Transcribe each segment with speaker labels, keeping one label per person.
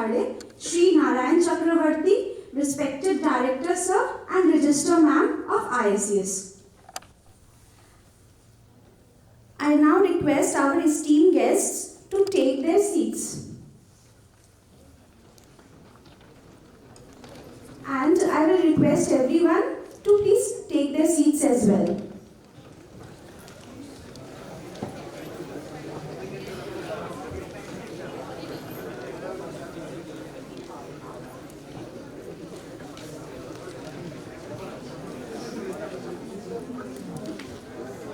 Speaker 1: Khade, Shri Narayan Chakravarti, respected Director Sir and Register Ma'am of IACS. I now request our esteemed guests to take their seats. And I will request everyone to please take their seats as well.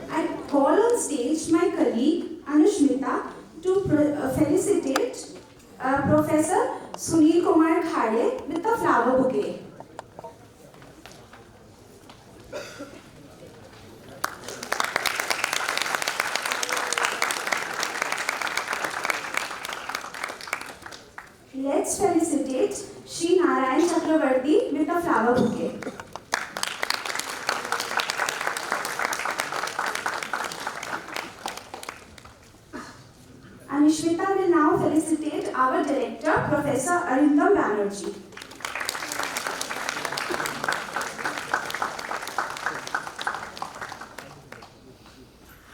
Speaker 1: I call on stage my colleague Anushmita to felicitate Professor Sunil Kumar Khade with a flower bouquet. Let's felicitate Shri Narayan Chakravarti with a flower bouquet. Anushmita will now felicitate our director, Professor Arindam Banerjee.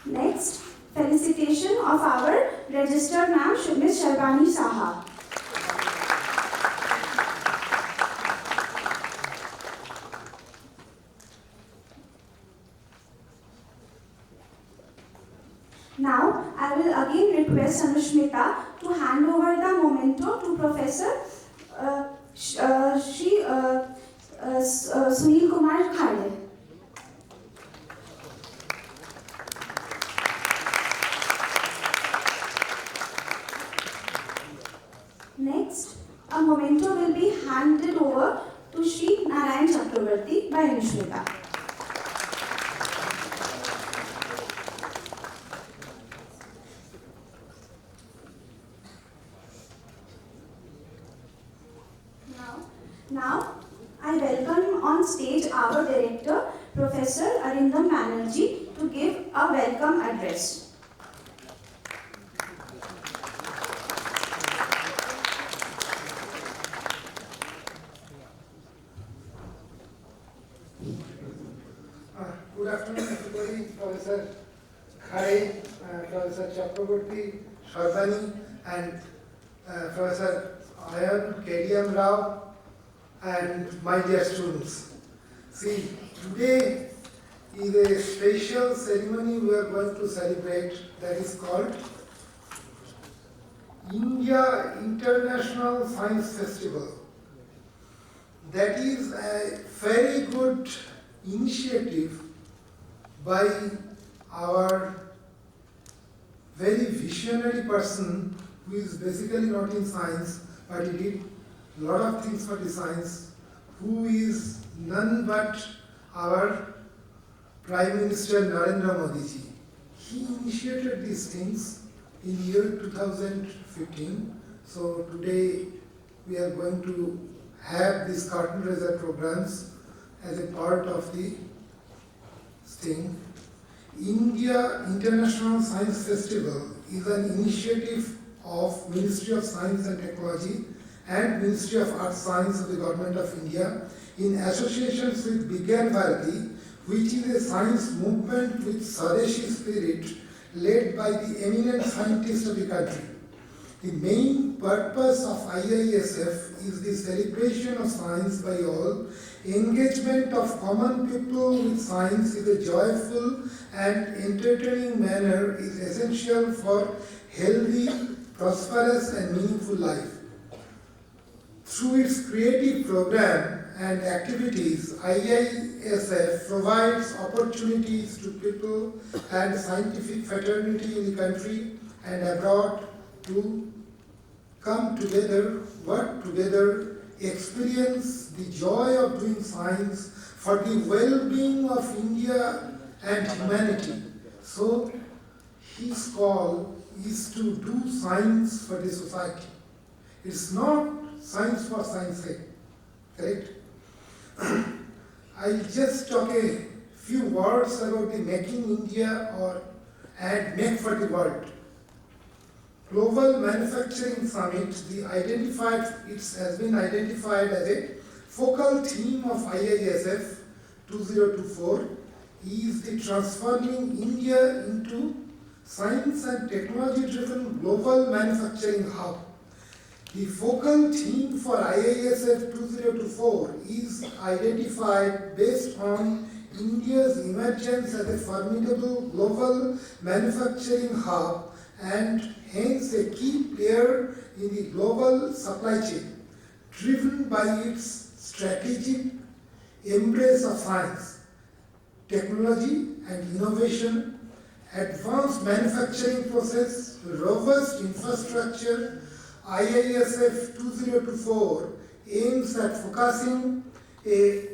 Speaker 1: Next, felicitation of our registered ma'am, Ms. Sharbani Saha. Now, I will again request Anushmita to hand over the memento to Professor Sunil Kumar Khade. Next, a memento will be handed over to Shri Narayan Chakravarti by Anushmita. Now, I welcome on stage our director, Professor Arindam Banerjee, to give a welcome address.
Speaker 2: Good afternoon, everybody. Professor Khade, Professor Chakravarti, Sharbani, and Professor Ayan K.D.M. Rao, and my dear students. See, today is a special ceremony we are going to celebrate that is called India International Science Festival. That is a very good initiative by our very visionary person who is basically not in science, but he did a lot of things for the science, who is none but our Prime Minister Narendra Modi ji. He initiated these things in year 2015. So today we are going to have these curtain raiser programs as a part of the thing. India International Science Festival is an initiative of Ministry of Science and Technology and Ministry of Arts Science of the Government of India in associations with Bigyan Bharati, which is a science movement with Swadeshi spirit led by the eminent scientists of the country. The main purpose of IISF is the celebration of science by all. Engagement of common people with science in a joyful and entertaining manner is essential for healthy, prosperous and meaningful life. Through its creative program and activities, IISF provides opportunities to people and scientific fraternity in the country and abroad to come together, work together, experience the joy of doing science for the well-being of India and humanity. So, his call is to do science for the society. It's not science for science sake, correct? I'll just talk a few words about the Making India and Make for the World Global Manufacturing Summit, it has been identified as a focal theme of IASF 2024 is the transforming India into science and technology-driven global manufacturing hub. The focal theme for IASF 2024 is identified based on India's emergence as a formidable global manufacturing hub and hence a key player in the global supply chain, driven by its strategic embrace of science, technology and innovation, advanced manufacturing process, robust infrastructure. IASF 2024 aims at focusing a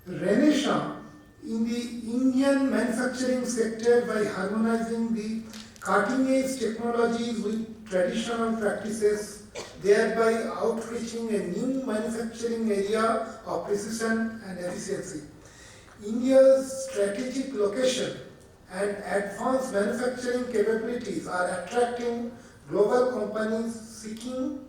Speaker 2: renaissance in the Indian manufacturing sector by harmonizing the cutting-edge technologies with traditional practices, thereby outreaching a new manufacturing area of precision and efficiency. India's strategic location and advanced manufacturing capabilities are attracting global companies seeking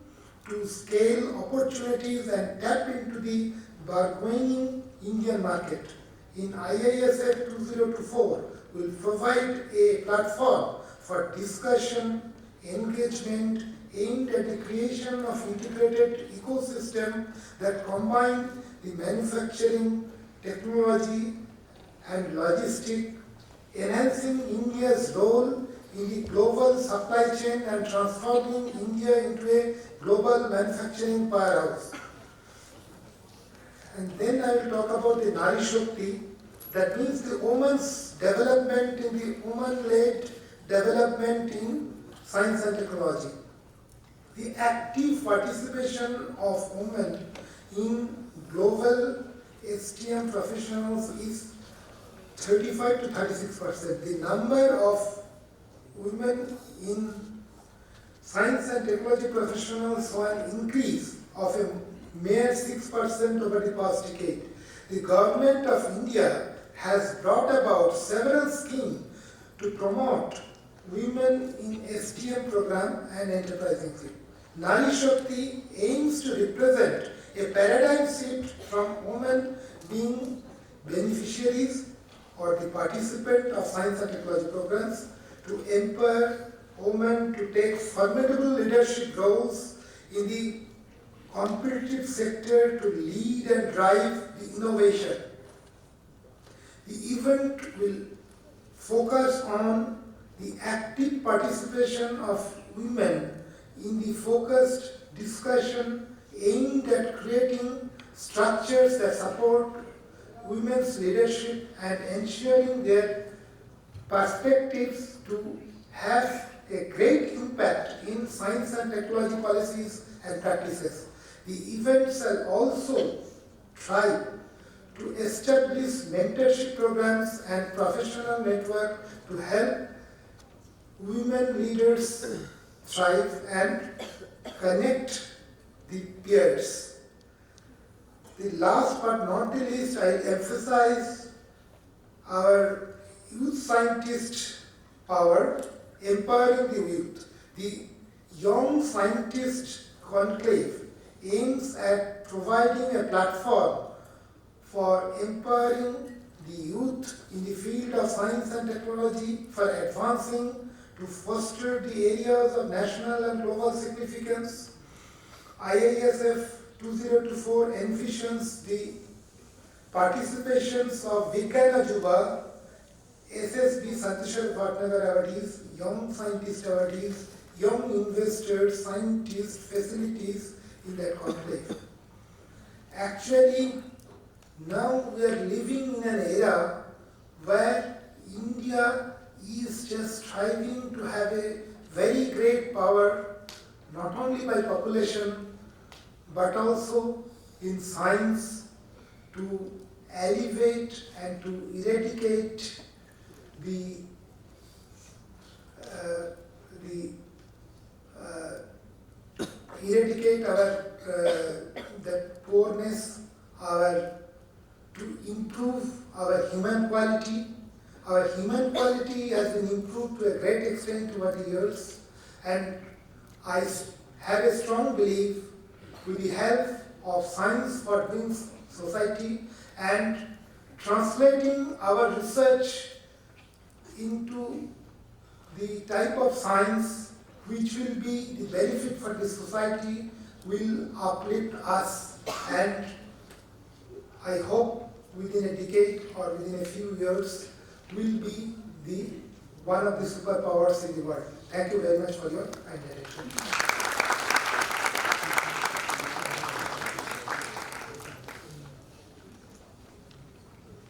Speaker 2: to scale opportunities and tap into the bargaining Indian market. In IASF 2024, will provide a platform for discussion, engagement aimed at the creation of integrated ecosystem that combine the manufacturing, technology and logistics, enhancing India's role in the global supply chain and transforming India into a global manufacturing powerhouse. And then I will talk about the Nari Shakti, that means the woman's development in the woman-led development in science and technology. The active participation of women in global STM professionals is 35 to 36%. The number of women in science and technology professionals saw an increase of a mere 6% over the past decade. The government of India has brought about several schemes to promote women in STM program and enterprising field. Nari Shakti aims to represent a paradigm shift from women being beneficiaries or the participant of science and technology programs to empower women to take formidable leadership roles in the competitive sector to lead and drive the innovation. The event will focus on the active participation of women in the focused discussion aimed at creating structures that support women's leadership and ensuring their perspectives to have a great impact in science and technology policies and practices. The event shall also try to establish mentorship programs and professional network to help women leaders thrive and connect the peers. The last but not the least, I emphasize our youth scientist power, empowering the youth. The Young Scientist Conclave aims at providing a platform for empowering the youth in the field of science and technology for advancing to foster the areas of national and global significance. IASF 2024 envisions the participations of Vigyana Juba, SSB Satyeshwar Bhatnagar awardees, Young Scientist awardees, Young Investors, Scientists, Facilities in that conclave. Actually, now we are living in an era where India is just striving to have a very great power, not only by population, but also in science, to elevate and to eradicate eradicate our that poorness, to improve our human quality. Our human quality has been improved to a great extent over the years, And I have a strong belief with the help of science for doing society and translating our research into the type of science which will be the benefit for the society, will uplift us, and I hope within a decade or within a few years will be the one of the superpowers in the world. Thank you very much for your kind attention.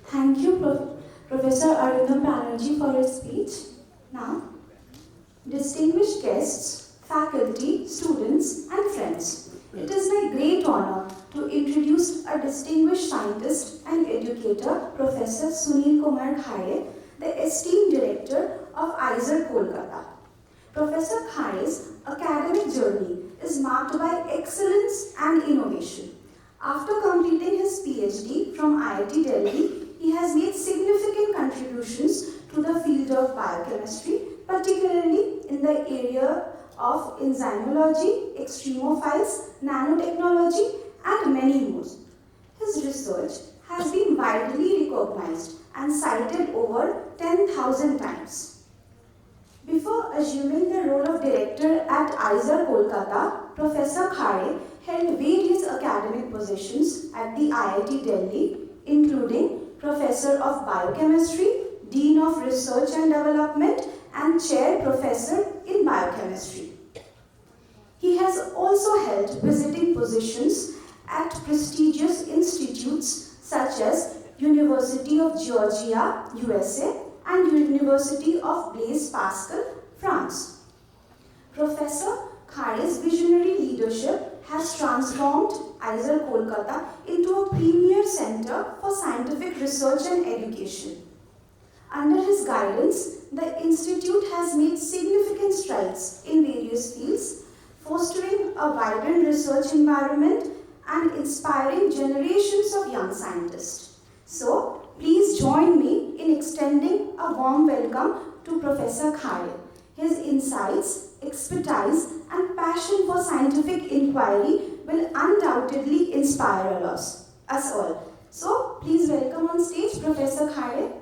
Speaker 1: Thank you, Professor Arindam Banerjee, for your speech. Now, distinguished guests, faculty, students, and friends, it is my great honor to introduce a distinguished scientist and educator, Professor Sunil Kumar Khare, the esteemed director of IACS Kolkata. Professor Khare's academic journey is marked by excellence and innovation. After completing his PhD from IIT Delhi, he has made significant contributions to the field of biochemistry, particularly in the area of enzymology, extremophiles, nanotechnology, and many more. His research has been widely recognized and cited over 10,000 times. Before assuming the role of director at IACS Kolkata, Professor Khare held various academic positions at the IIT Delhi, including Professor of Biochemistry, Dean of Research and Development, and Chair Professor in Biochemistry. He has also held visiting positions at prestigious institutes such as University of Georgia, USA, and University of Blaise Pascal, France. Professor Khare's visionary leadership has transformed IACS Kolkata into a premier center for scientific research and education. Under his guidance, the institute has made significant strides in various fields, fostering a vibrant research environment and inspiring generations of young scientists. So, please join me in extending a warm welcome to Professor Khare. His insights, expertise, and passion for scientific inquiry will undoubtedly inspire us all. So, please welcome on stage Professor Khare.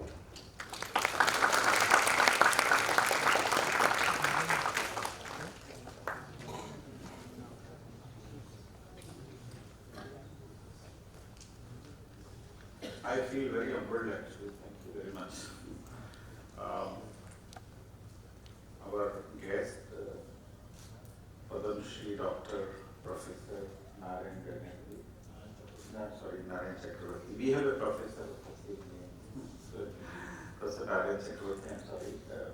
Speaker 3: I feel very humbled actually, thank you very much. Our guest, Padam Shri Dr. Professor Narayan Chakravarti. We have a professor of the same name. So, Professor Narayan Chakravarti,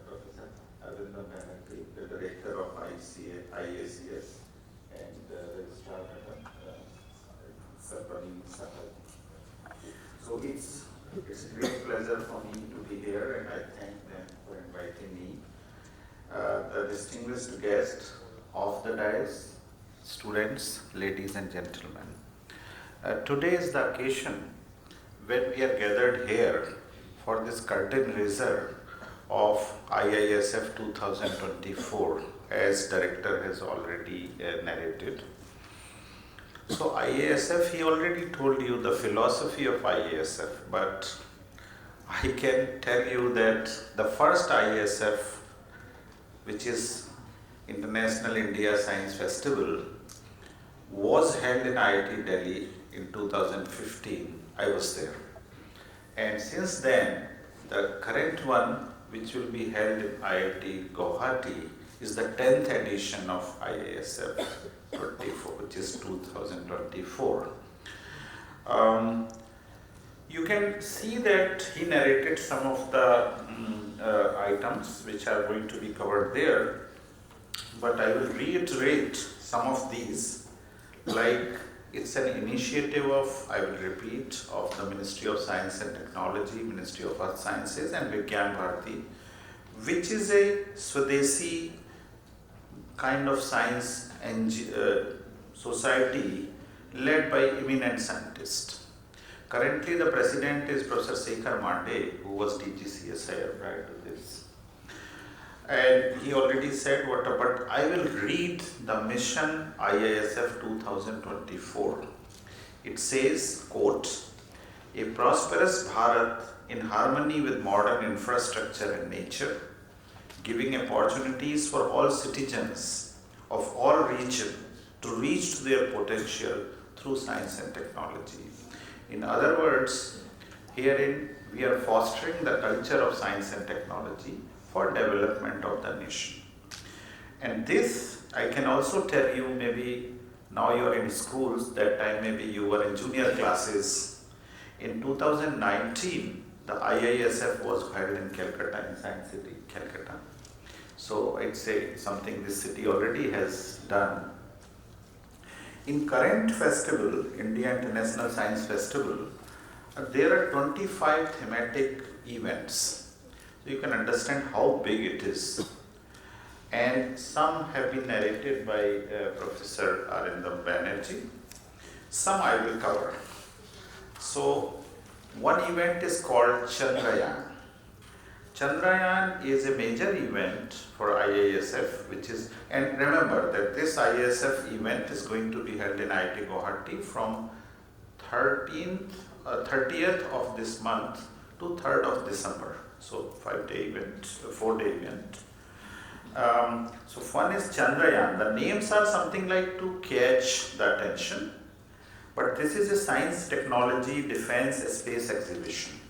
Speaker 3: Professor Arindam Banerjee, the director of IACS, and Registrar Sarpani Sahal. So it's a great pleasure for me to be here, and I thank them for inviting me. The distinguished guests of the dais, students, ladies and gentlemen. Today is the occasion when we are gathered here for this curtain raiser of IISF 2024, as director has already narrated. So IASF, he already told you the philosophy of IASF, but I can tell you that the first IASF, which is International India Science Festival, was held in IIT Delhi in 2015. I was there. And since then, the current one, which will be held in IIT Guwahati, is the 10th edition of IASF 24, which is 2024. You can see that he narrated some of the items which are going to be covered there, but I will reiterate some of these, like it's an initiative of, I will repeat, of the Ministry of Science and Technology, Ministry of Earth Sciences and Vigyan Bharati, which is a Swadeshi kind of science and society led by eminent scientists. Currently, the president is Professor Sekhar Mande, who was DGCSIR prior to this. And he already said what, but I will read the mission IASF 2024. It says, quote, a prosperous Bharat in harmony with modern infrastructure and nature, giving opportunities for all citizens of all regions to reach their potential through science and technology. In other words, herein we are fostering the culture of science and technology for development of the nation. And this, I can also tell you, maybe now you are in schools, that time maybe you were in junior classes. In 2019, the IISF was held in Kolkata, in Science City, Kolkata. So I'd say something this city already has done. In current festival, India International Science Festival, there are 25 thematic events. So you can understand how big it is. And some have been narrated by Professor Arindam Banerjee. Some I will cover. So one event is called Chandrayaan. Chandrayaan is a major event for IASF, which is, and remember that this IASF event is going to be held in IIT Guwahati from 30th of this month to 3rd of December. So 5-day event, 4-day event. So one is Chandrayaan. The names are something like to catch the attention, but this is a science, technology, defense, space exhibition.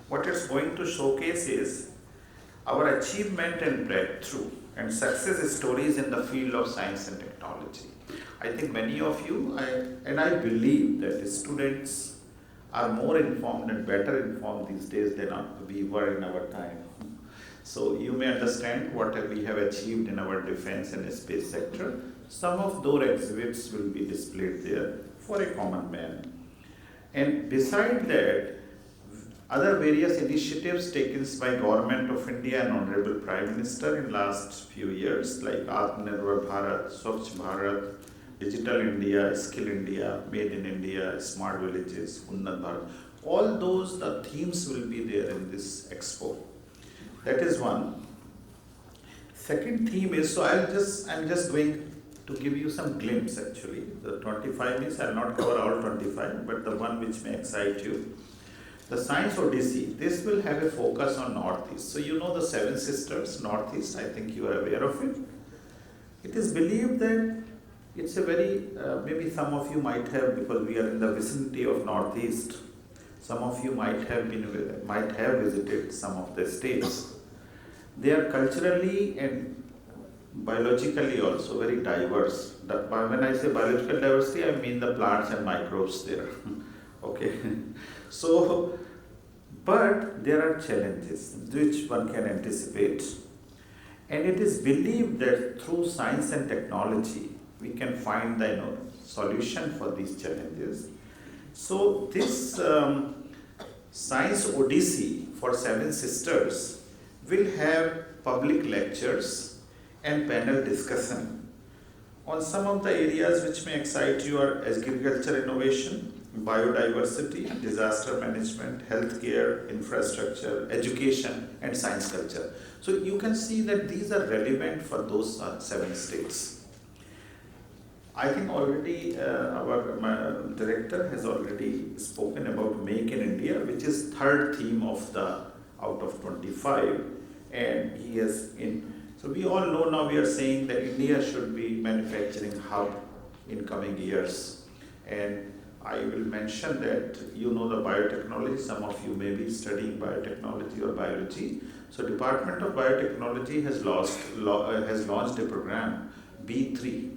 Speaker 3: What it's going to showcase is our achievement and breakthrough and success stories in the field of science and technology. I think many of you, I believe that students are more informed and better informed these days than we were in our time. So you may understand what we have achieved in our defense and space sector. Some of those exhibits will be displayed there for a common man. And beside that, other various initiatives taken by Government of India and Honorable Prime Minister in last few years, like Atmanirbhar Bharat, Swachh Bharat, Digital India, Skill India, Made in India, Smart Villages, Unnat Bharat. All those, the themes will be there in this expo. That is one. Second theme is, so I'm just going to give you some glimpse actually. The 25 is, I'll not cover all 25, but the one which may excite you. The Science Odyssey, this will have a focus on Northeast. So you know the Seven Sisters, Northeast, I think you are aware of it. It is believed that it's a very, maybe some of you might have, because we are in the vicinity of Northeast, some of you might have visited some of the states. They are culturally and biologically also very diverse. When I say biological diversity, I mean the plants and microbes there. Okay. So, but there are challenges which one can anticipate. And it is believed that through science and technology, we can find the solution for these challenges. So this Science Odyssey for Seven Sisters will have public lectures and panel discussion on some of the areas which may excite you are agriculture innovation, biodiversity, disaster management, healthcare, infrastructure, education, and science culture. So you can see that these are relevant for those 7 states. I think already our director has already spoken about Make in India, which is third theme of the out of 25, and he has so we all know now we are saying that India should be manufacturing hub in coming years, and I will mention that you know the biotechnology, some of you may be studying biotechnology or biology. So Department of Biotechnology has launched a program, B3.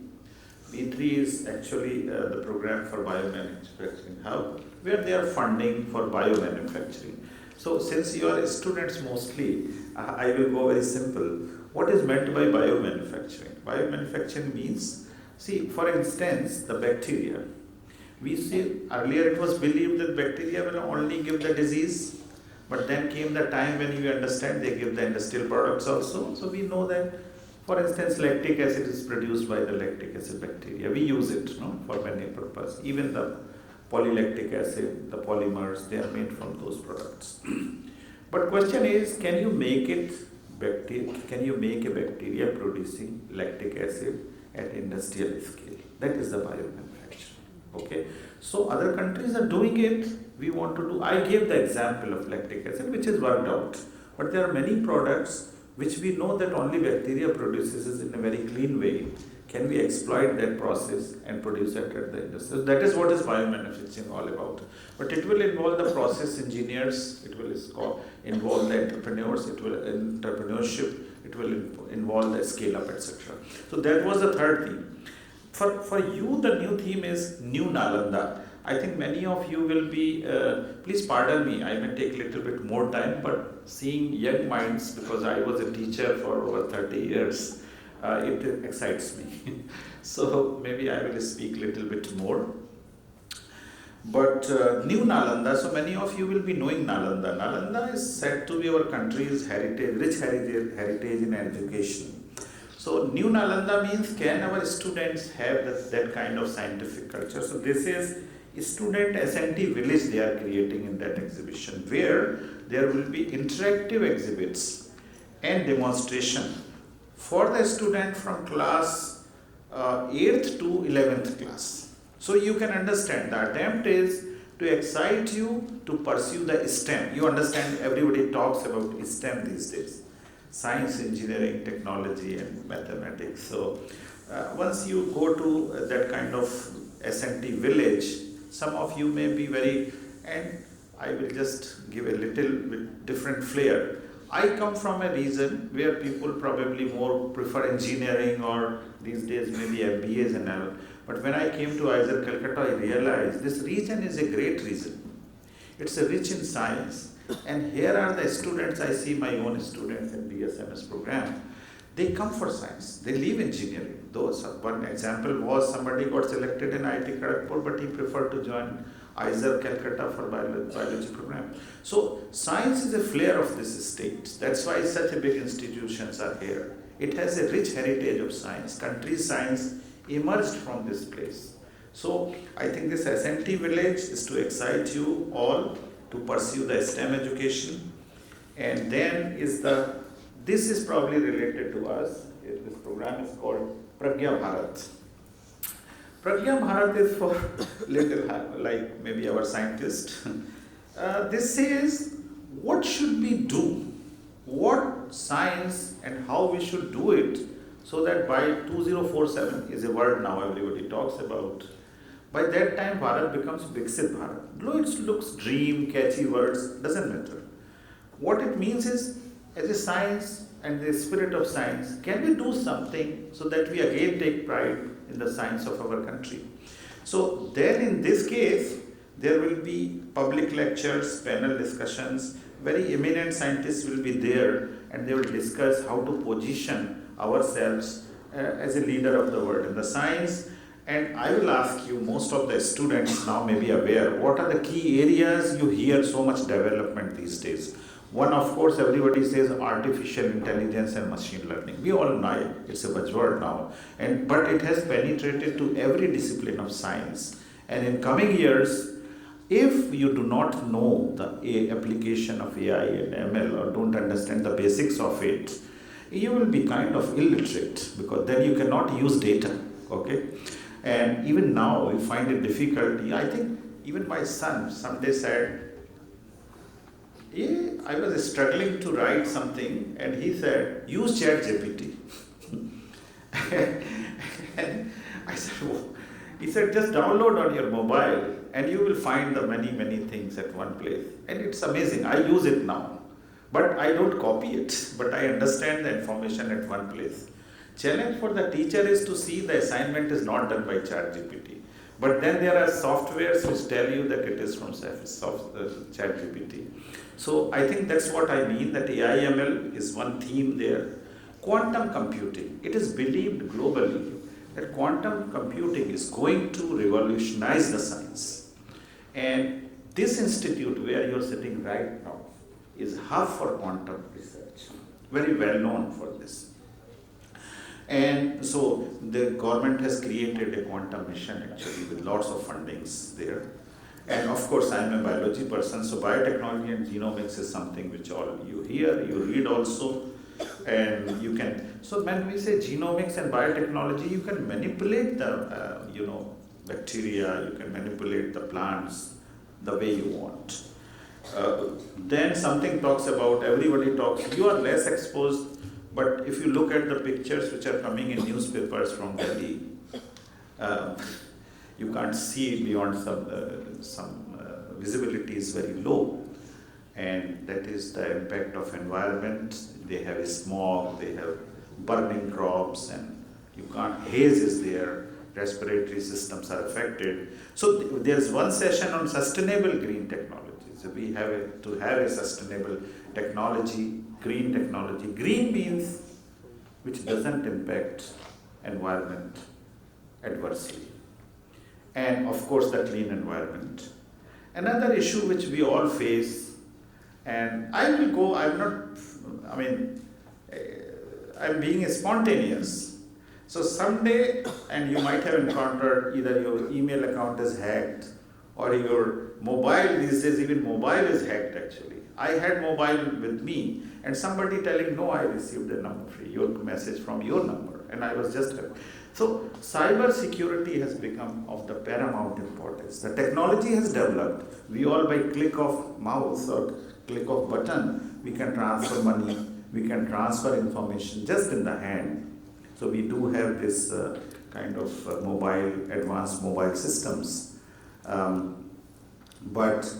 Speaker 3: B3 is actually the program for biomanufacturing hub, where they are funding for biomanufacturing. So since you are students mostly, I will go very simple. What is meant by biomanufacturing? Biomanufacturing means, see, for instance, the bacteria. We see earlier it was believed that bacteria will only give the disease, but then came the time when you understand they give the industrial products also. So we know that, for instance, lactic acid is produced by the lactic acid bacteria. We use it for many purposes. Even the polylactic acid, the polymers, they are made from those products. But question is, can you make it can you make a bacteria producing lactic acid at industrial scale? That is the biomanufacturing. Okay. So other countries are doing it. We want to do. I gave the example of lactic acid, which is worked out. But there are many products which we know that only bacteria produces in a very clean way. Can we exploit that process and produce it at the industry? So that is what is biomanufacturing all about. But it will involve the process engineers, it will involve the entrepreneurs, it will entrepreneurship, it will involve the scale up, etc. So that was the third theme. For you, the new theme is New Nalanda. I think many of you will be, please pardon me, I may take a little bit more time, but seeing young minds, because I was a teacher for over 30 years, it excites me. So maybe I will speak a little bit more. But New Nalanda, so many of you will be knowing Nalanda. Nalanda is said to be our country's heritage, rich heritage in education. So New Nalanda means can our students have that kind of scientific culture. So this is a student S&T village they are creating in that exhibition, where there will be interactive exhibits and demonstration for the student from class 8th to 11th class. So you can understand the attempt is to excite you to pursue the STEM. You understand everybody talks about STEM these days. Science, engineering, technology and mathematics. So once you go to that kind of S&T village, some of you may be very, and I will just give a little bit different flair. I come from a region where people probably more prefer engineering or these days maybe MBAs and all. But when I came to IACS Kolkata, I realized this region is a great region. It's a rich in science. And here are the students, I see my own students in BSMS program. They come for science, they leave engineering. Those one example was somebody got selected in IIT Kharagpur, but he preferred to join IACS Kolkata for biology program. So science is a flair of this state. That's why such a big institutions are here. It has a rich heritage of science. Country science emerged from this place. So I think this S&T village is to excite you all to pursue the STEM education. And then this is probably related to us. This program is called Pragya Bharat. Pragya Bharat is for little like maybe our scientist. This says what should we do, what science and how we should do it, so that by 2047 is a word now everybody talks about. By that time Bharat becomes Viksit Bharat. Though it looks dream, catchy words, doesn't matter. What it means is, as a science and the spirit of science, can we do something so that we again take pride in the science of our country? So then in this case, there will be public lectures, panel discussions, very eminent scientists will be there and they will discuss how to position ourselves as a leader of the world in the science. And I will ask you, most of the students now may be aware, what are the key areas you hear so much development these days? One, of course, everybody says artificial intelligence and machine learning. We all know it. It's a buzzword now. But it has penetrated to every discipline of science. And in coming years, if you do not know the application of AI and ML or don't understand the basics of it, you will be kind of illiterate because then you cannot use data. Okay? And even now, we find it difficult. I think even my son someday said, I was struggling to write something, and he said, use ChatGPT. And I said, oh. He said, just download on your mobile, and you will find the many, many things at one place. And it's amazing. I use it now. But I don't copy it, but I understand the information at one place. Challenge for the teacher is to see the assignment is not done by ChatGPT. But then there are softwares which tell you that it is from ChatGPT. So I think that's what I mean, that AI/ML is one theme there. Quantum computing. It is believed globally that quantum computing is going to revolutionize the science. And this institute where you're sitting right now is hub for quantum research. Very well known for this. And so the government has created a quantum mission actually with lots of fundings there. And of course I am a biology person, so biotechnology and genomics is something which all you hear, you read also. and you can, so when we say genomics and biotechnology, you can manipulate the, bacteria, you can manipulate the plants the way you want. Then something talks about, everybody talks, you are less exposed, but if you look at the pictures which are coming in newspapers from Delhi, you can't see beyond some visibility is very low, and that is the impact of environment. They have smog, they have burning crops, and you can't, haze is there, respiratory systems are affected. So there's one session on sustainable green technology. So we have to have a sustainable technology, green technology. Green means which doesn't impact environment adversely. And of course the clean environment. Another issue which we all face, and I will go, I'm being spontaneous. So someday, and you might have encountered either your email account is hacked or your mobile, these days even mobile is hacked actually. I had mobile with me and somebody telling, no, I received a number, your message from your number, and I was just, so cyber security has become of the paramount importance. The technology has developed. We all by click of mouse or click of button, we can transfer money, we can transfer information just in the hand. So we do have this kind of advanced mobile systems. But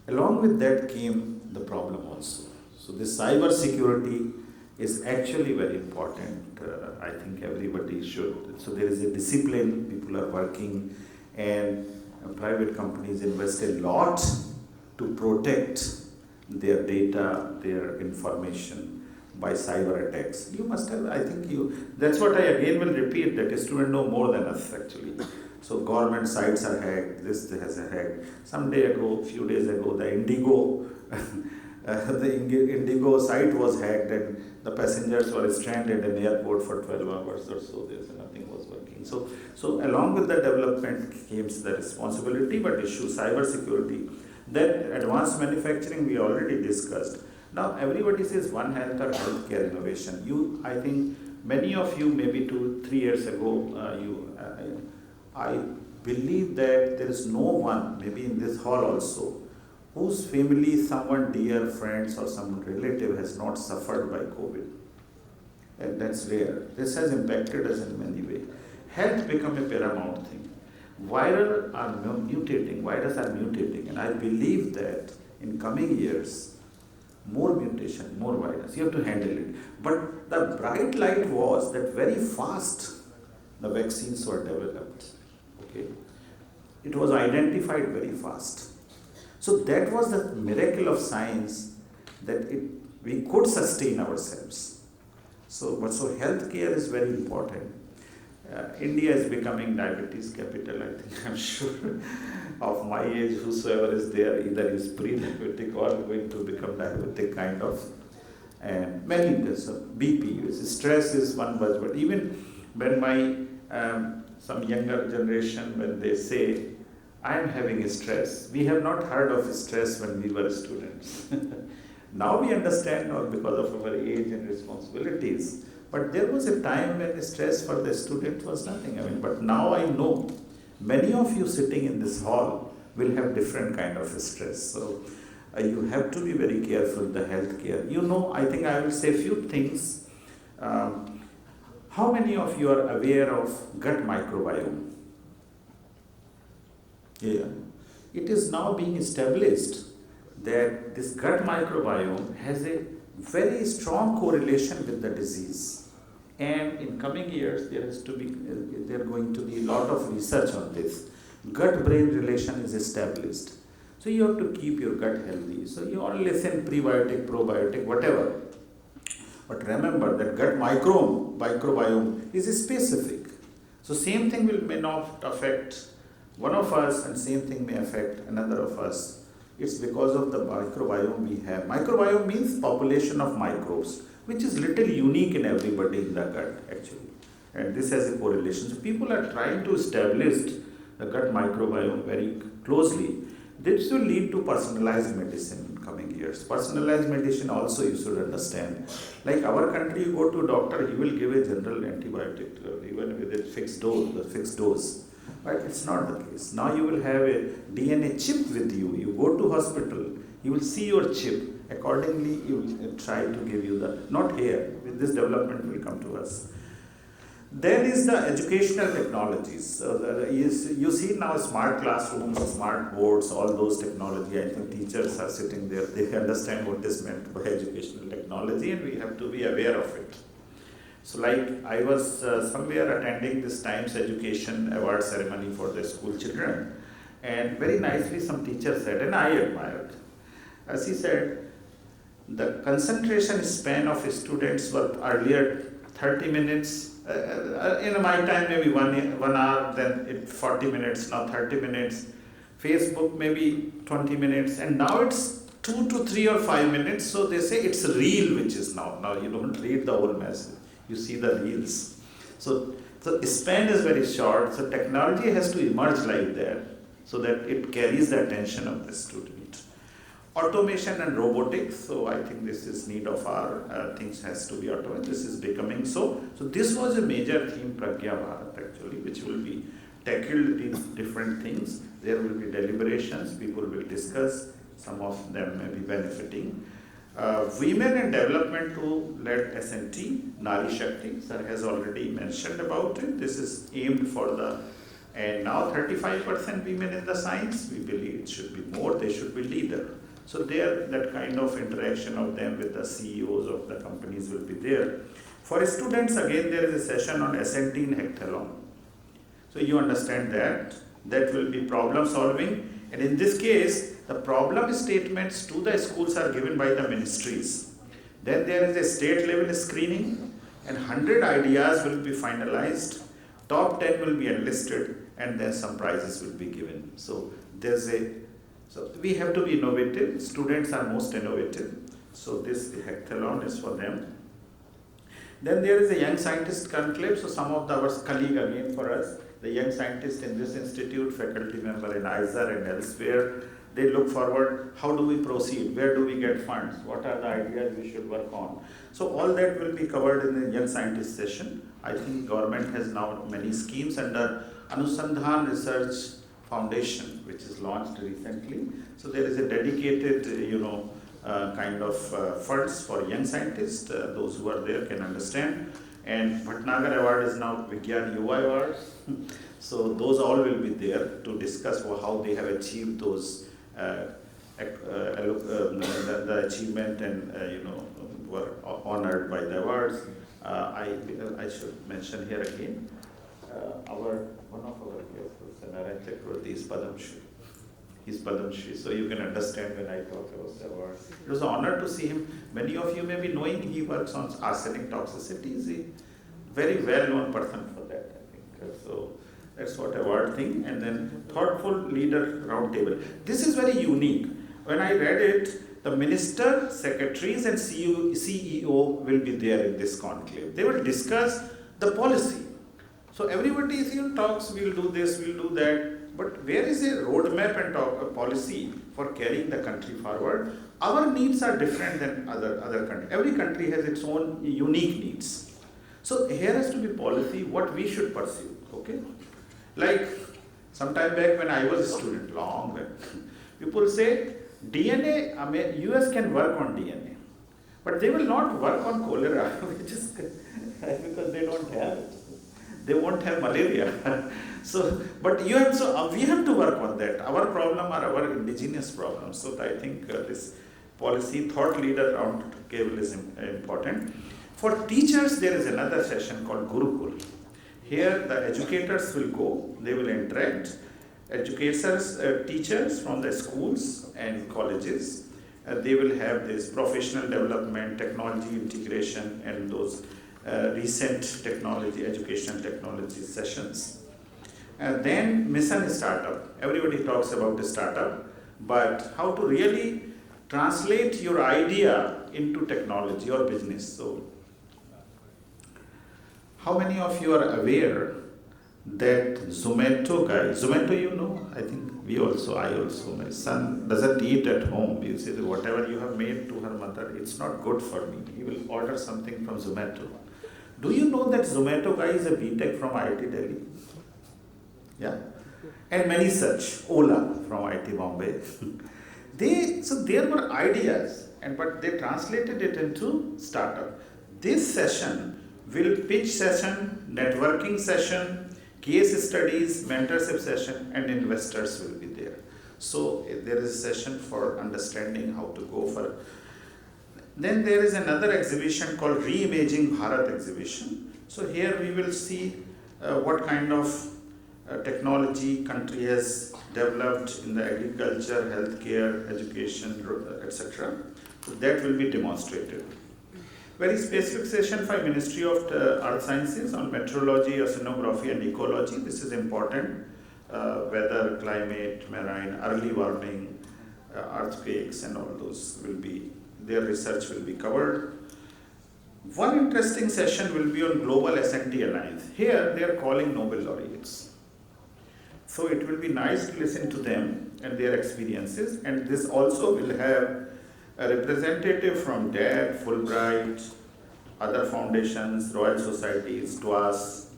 Speaker 3: along with that came the problem also. So this cyber security is actually very important. I think everybody should. So there is a discipline, people are working, and private companies invest a lot to protect their data, their information by cyber attacks. You must have, that's what I again will repeat, that students know more than us actually. So government sites are hacked, this has a hack. Few days ago, the Indigo, Indigo site was hacked and the passengers were stranded in the airport for 12 hours or so, nothing was working. So along with the development came the responsibility, but issue cyber security. Then advanced manufacturing we already discussed. Now everybody says One Health or healthcare innovation. I think many of you maybe 2-3 years ago, I believe that there is no one, maybe in this hall also, whose family, someone dear, friends or some relative has not suffered by COVID. And that's rare. This has impacted us in many ways. Health become a paramount thing. Viruses are mutating, and I believe that in coming years, more mutation, more virus, you have to handle it. But the bright light was that very fast the vaccines were developed. Okay, it was identified very fast. So that was the miracle of science, that we could sustain ourselves. So healthcare is very important. India is becoming diabetes capital. I think I'm sure of my age, whosoever is there, either is pre-diabetic or going to become diabetic kind of. And many BP, stress is one buzzword. Even when some younger generation, when they say, I am having stress, we have not heard of stress when we were students. Now we understand, or because of our age and responsibilities. But there was a time when stress for the student was nothing. But now I know many of you sitting in this hall will have different kind of stress. So you have to be very careful with the healthcare. I think I will say a few things. How many of you are aware of gut microbiome? Yeah. It is now being established that this gut microbiome has a very strong correlation with the disease. And in coming years, there going to be a lot of research on this. Gut-brain relation is established. So you have to keep your gut healthy. So you all listen prebiotic, probiotic, whatever. But remember that gut microbiome is specific. So same thing may not affect one of us, and same thing may affect another of us. It's because of the microbiome we have. Microbiome means population of microbes, which is little unique in everybody in the gut actually. And this has a correlation. So people are trying to establish the gut microbiome very closely. This will lead to personalized medicine in coming years. Personalized medicine also you should understand. Like our country, you go to doctor, he will give a general antibiotic, even with a fixed dose. But it's not the case. Now you will have a DNA chip with you. You go to hospital, you will see your chip. Accordingly, you will try to give you the, not here, with this development will come to us. Then is the educational technologies. You see now smart classrooms, smart boards, all those technology. I think teachers are sitting there. They understand what is meant by educational technology, and we have to be aware of it. So like I was somewhere attending this Times Education Award ceremony for the school children, and very nicely some teacher said, and I admired. As he said, the concentration span of students were earlier 30 minutes. In my time, maybe 1 hour, then 40 minutes, now 30 minutes. Facebook, maybe 20 minutes, and now it's 2 to 3 or 5 minutes. So they say it's a reel, which is now. Now you don't read the whole message, you see the reels. So the span is very short. So technology has to emerge like that, so that it carries the attention of the student. Automation and robotics, so I think this is need of our things has to be automated. This is becoming so. So this was a major theme Pragya Bharat actually, which will be tackled these different things. There will be deliberations, people will discuss, some of them may be benefiting. Women and development to led SNT, Nari Shakti, sir has already mentioned about it. This is aimed for the, and now 35% women in the science, we believe it should be more, they should be leader. So there, that kind of interaction of them with the CEOs of the companies will be there. For students, again, there is a session on SNT in hackathon. So you understand that. That will be problem solving. And in this case, the problem statements to the schools are given by the ministries. Then there is a state level screening, and 100 ideas will be finalized. Top 10 will be enlisted, and then some prizes will be given. So so we have to be innovative. Students are most innovative. So this hackathon is for them. Then there is a young scientist conclave. So some of our colleague again for us, the young scientist in this institute, faculty member in ISR and elsewhere, they look forward, how do we proceed? Where do we get funds? What are the ideas we should work on? So all that will be covered in the young scientist session. I think government has now many schemes under Anusandhan Research Foundation, which is launched recently. So there is a dedicated, kind of funds for young scientists. Those who are there can understand. And Bhatnagar Award is now Vigyan Yuva Awards. So those all will be there to discuss how they have achieved those the achievement and were honored by the awards. I should mention here again one of our guests, Narayan Chakravarti, is Padam Shri. He's Padam Shri, so you can understand when I talk about the award. It was an honor to see him. Many of you may be knowing he works on arsenic toxicity. He's a very well-known person for that, I think. So that's what award thing. And then thoughtful leader roundtable. This is very unique. When I read it, the minister, secretaries, and CEO will be there in this conclave. They will discuss the policy. So everybody talks, we'll do this, we'll do that, but where is a roadmap and a policy for carrying the country forward? Our needs are different than other countries. Every country has its own unique needs. So here has to be policy, what we should pursue, okay? Like some time back when I was a student, long back, people say DNA, US can work on DNA, but they will not work on cholera, which is because they don't have it. They won't have malaria. But we have to work on that. Our problem are our indigenous problems. So I think this policy thought leader round table is important. For teachers, there is another session called Gurukul. Here the educators will go, they will interact. Educators, teachers from the schools and colleges, they will have this professional development, technology integration, and those recent technology, educational technology sessions. And then mission startup. Everybody talks about the startup, but how to really translate your idea into technology or business. So, how many of you are aware that Zomato, I think I also, my son doesn't eat at home. You see, whatever you have made to her mother, it's not good for me. He will order something from Zomato. Do you know that Zomato guy is a BTech from IIT Delhi? Yeah. And many such, Ola from IIT Bombay. So there were ideas, but they translated it into startup. This session will pitch session, networking session, case studies, mentorship session, and investors will be there. So there is a session for understanding how to go for. Then there is another exhibition called Reimaging Bharat exhibition. So here we will see what kind of technology country has developed in the agriculture, healthcare, education, etc. So that will be demonstrated. Very specific session for Ministry of Earth Sciences on meteorology, oceanography and ecology. This is important. Weather, climate, marine, early warning, earthquakes and all those will be, their research will be covered. One interesting session will be on Global S&T Alliance. Here they are calling Nobel laureates. So it will be nice to listen to them and their experiences, and this also will have a representative from DAD, Fulbright, other foundations, Royal Societies, TWAS,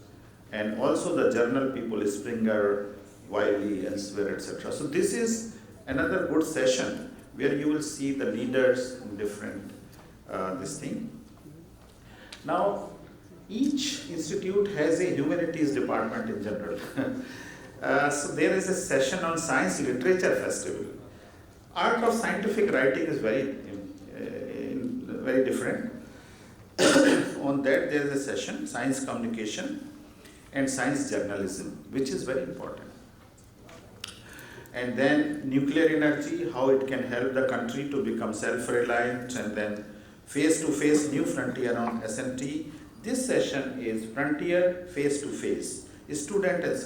Speaker 3: and also the journal people, Springer, Wiley, elsewhere, etc. So this is another good session where you will see the leaders in different this thing. Now, each institute has a humanities department in general. So there is a session on Science Literature Festival. Art of scientific writing is very different. On that there is a session, Science Communication and Science Journalism, which is very important. And then nuclear energy, how it can help the country to become self-reliant, and then face-to-face new frontier on S&T. This session is Frontier Face-to-Face. Student and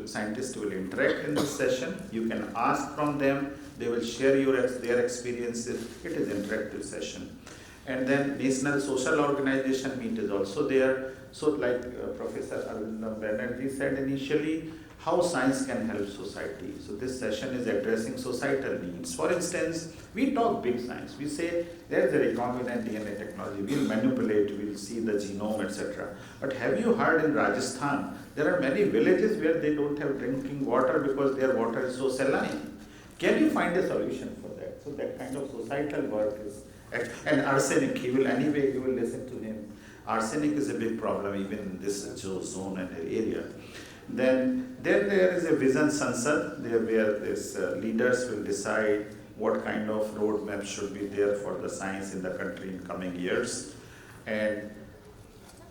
Speaker 3: scientist will interact in this session. You can ask from them. They will share their experiences. It is an interactive session. And then National Social Organization meet is also there. So like Professor Arvind Banerjee said initially, how science can help society. So this session is addressing societal needs. For instance, we talk big science. We say there's a recombinant DNA technology. We'll manipulate, we'll see the genome, etc. But have you heard in Rajasthan, there are many villages where they don't have drinking water because their water is so saline. Can you find a solution for that? So that kind of societal work is, and arsenic, you will listen to him. Arsenic is a big problem even in this zone and area. Then there is a Vision Sansad, where these leaders will decide what kind of roadmap should be there for the science in the country in coming years. And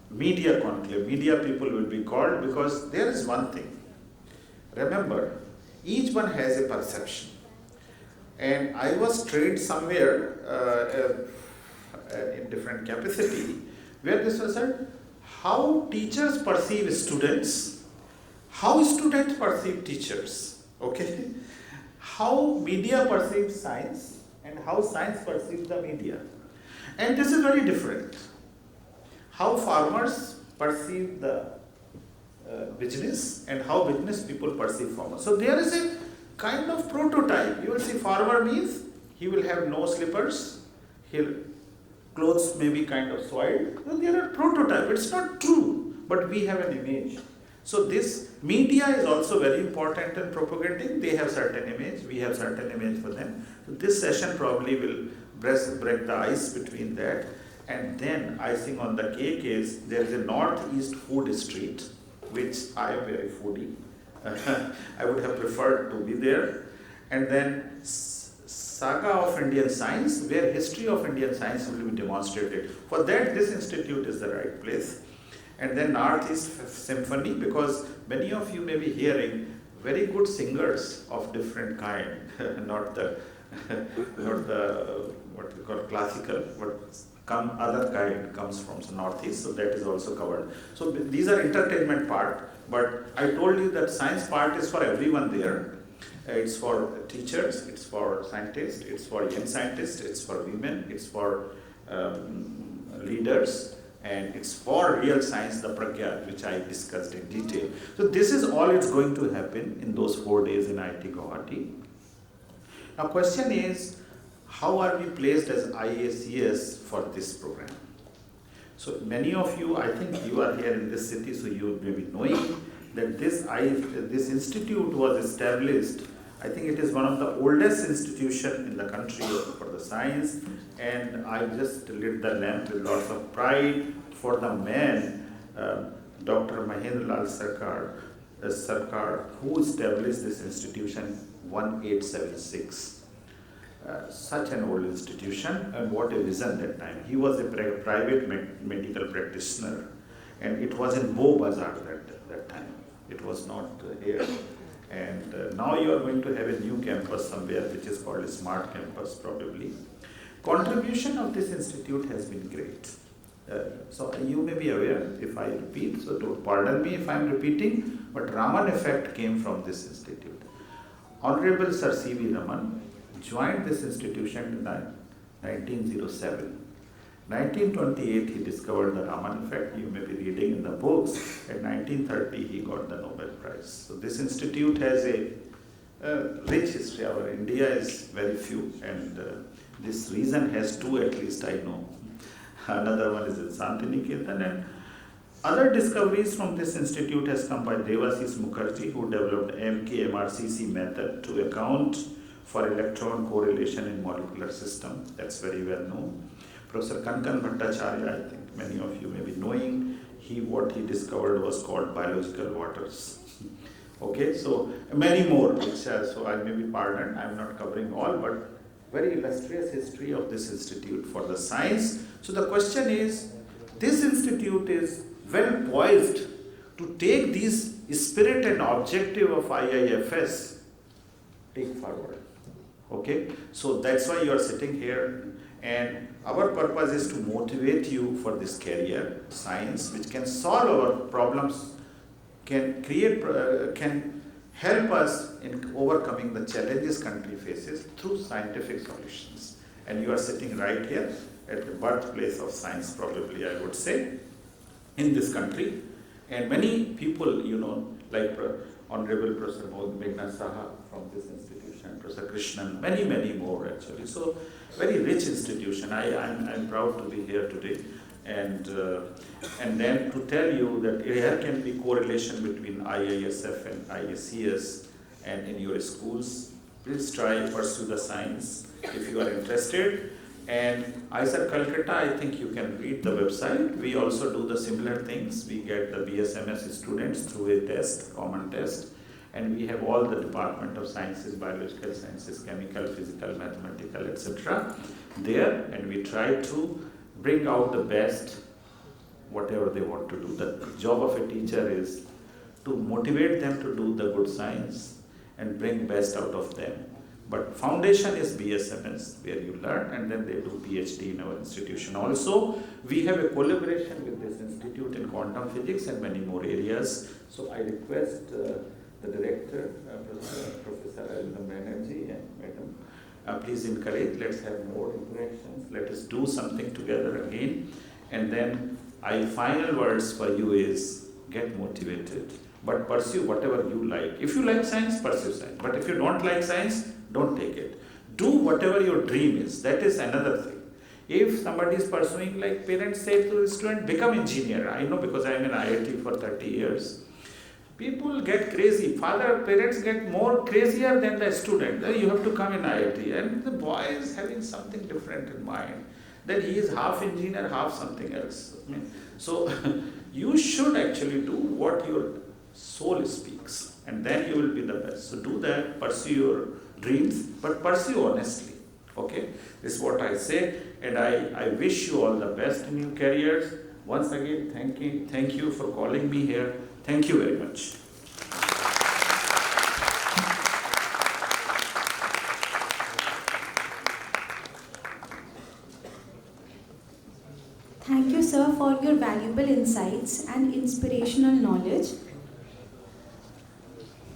Speaker 3: media conclave, media people will be called, because there is one thing. Remember, each one has a perception. And I was trained somewhere in different capacity, where this was said, how teachers perceive students, how students perceive teachers, okay? How media perceives science, and how science perceives the media. And this is very different. How farmers perceive the business, and how business people perceive farmers. So there is a kind of prototype. You will see farmer means he will have no slippers, his clothes may be kind of soiled. So there are prototype. It's not true, but we have an image. So this media is also very important in propagating. They have certain image, we have certain image for them. So this session probably will break the ice between that. And then icing on the cake is there is a Northeast food street, which I am very foodie. I would have preferred to be there. And then Saga of Indian Science, where history of Indian science will be demonstrated. For that, this institute is the right place. And then Northeast Symphony, because many of you may be hearing very good singers of different kind, not the what we call classical, but other kind comes from the Northeast, so that is also covered. So these are entertainment part, but I told you that science part is for everyone there. It's for teachers, it's for scientists, it's for young scientists, it's for women, it's for leaders. And it's for real science, the Pragya, which I discussed in detail. So this is all it's going to happen in those 4 days in IIT Guwahati. Now question is, how are we placed as IACS for this program? So many of you, I think you are here in this city, so you may be knowing that this institute was established. I think it is one of the oldest institution in the country for the science, and I just lit the lamp with lots of pride for the man, Dr. Mahendra Lal Sarkar, who established this institution 1876. Such an old institution, and what a vision that time. He was a private medical practitioner, and it was in Bow Bazaar that time. It was not here. And now you are going to have a new campus somewhere, which is called a Smart Campus probably. Contribution of this institute has been great. So you may be aware if I repeat, so don't pardon me if I am repeating, but Raman effect came from this institute. Honorable Sir C.V. Raman joined this institution in 1907. 1928 he discovered the Raman effect. You may be reading in the books. At 1930 he got the Nobel Prize. So this institute has a rich history. Our India is very few, and this region has 2 at least I know. Another one is in Santiniketan, and other discoveries from this institute has come by Devashish Mukherjee, who developed MK-MRCC method to account for electron correlation in molecular system. That's very well known. Professor Kankan Bhattacharya, I think many of you may be knowing, what he discovered was called biological waters. Okay, so many more, which so I may be pardoned, I'm not covering all, but very illustrious history of this institute for the science. So the question is, this institute is well poised to take these spirit and objective of IIFS, take forward. Okay, so that's why you are sitting here, and our purpose is to motivate you for this career, science, which can solve our problems, can help us in overcoming the challenges country faces through scientific solutions. And you are sitting right here at the birthplace of science, probably I would say, in this country. And many people, you know, like Honorable Professor Meghna Saha from this institution, Professor Krishnan, many more actually. So very rich institution. I'm proud to be here today. And then to tell you that there can be correlation between IISF and IACS, and in your schools, please try pursue the science if you are interested. And IACS Kolkata, I think you can read the website. We also do the similar things. We get the BSMS students through a test, common test, and we have all the Department of Sciences, Biological Sciences, Chemical, Physical, Mathematical, etc. there, and we try to bring out the best, whatever they want to do. The job of a teacher is to motivate them to do the good science and bring best out of them. But foundation is BSMS, where you learn, and then they do PhD in our institution. Also, we have a collaboration with this institute in quantum physics and many more areas. So I request the director, Professor Arindam Banerjee and Madam, please encourage, let's have more interactions, let us do something together again. And then final words for you is get motivated, but pursue whatever you like. If you like science, pursue science. But if you don't like science, don't take it. Do whatever your dream is. That is another thing. If somebody is pursuing, like parents say to the student, become engineer. I know because I am in IIT for 30 years. People get crazy. Parents get more crazier than the student. You have to come in IIT. And the boy is having something different in mind. That he is half engineer, half something else. So you should actually do what your soul speaks. And then you will be the best. So do that, pursue your dreams, but pursue honestly. Okay? This is what I say. And I wish you all the best in your careers. Once again, thank you for calling me here. Thank you very much.
Speaker 1: Thank you, sir, for your valuable insights and inspirational knowledge.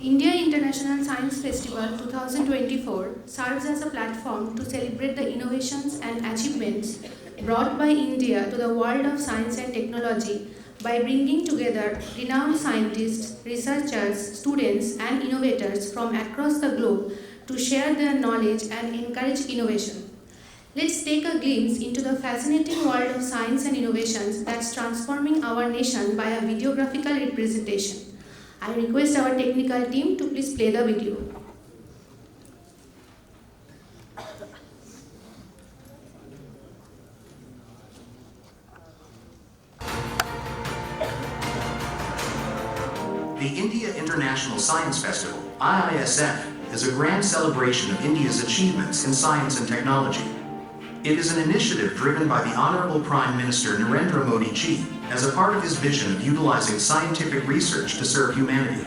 Speaker 4: India International Science Festival 2024 serves as a platform to celebrate the innovations and achievements brought by India to the world of science and technology by bringing together renowned scientists, researchers, students, and innovators from across the globe to share their knowledge and encourage innovation. Let's take a glimpse into the fascinating world of science and innovations that's transforming our nation by a videographical representation. I request our technical team to please play the video.
Speaker 5: The India International Science Festival, IISF, is a grand celebration of India's achievements in science and technology. It is an initiative driven by the Honorable Prime Minister Narendra Modi ji as a part of his vision of utilizing scientific research to serve humanity.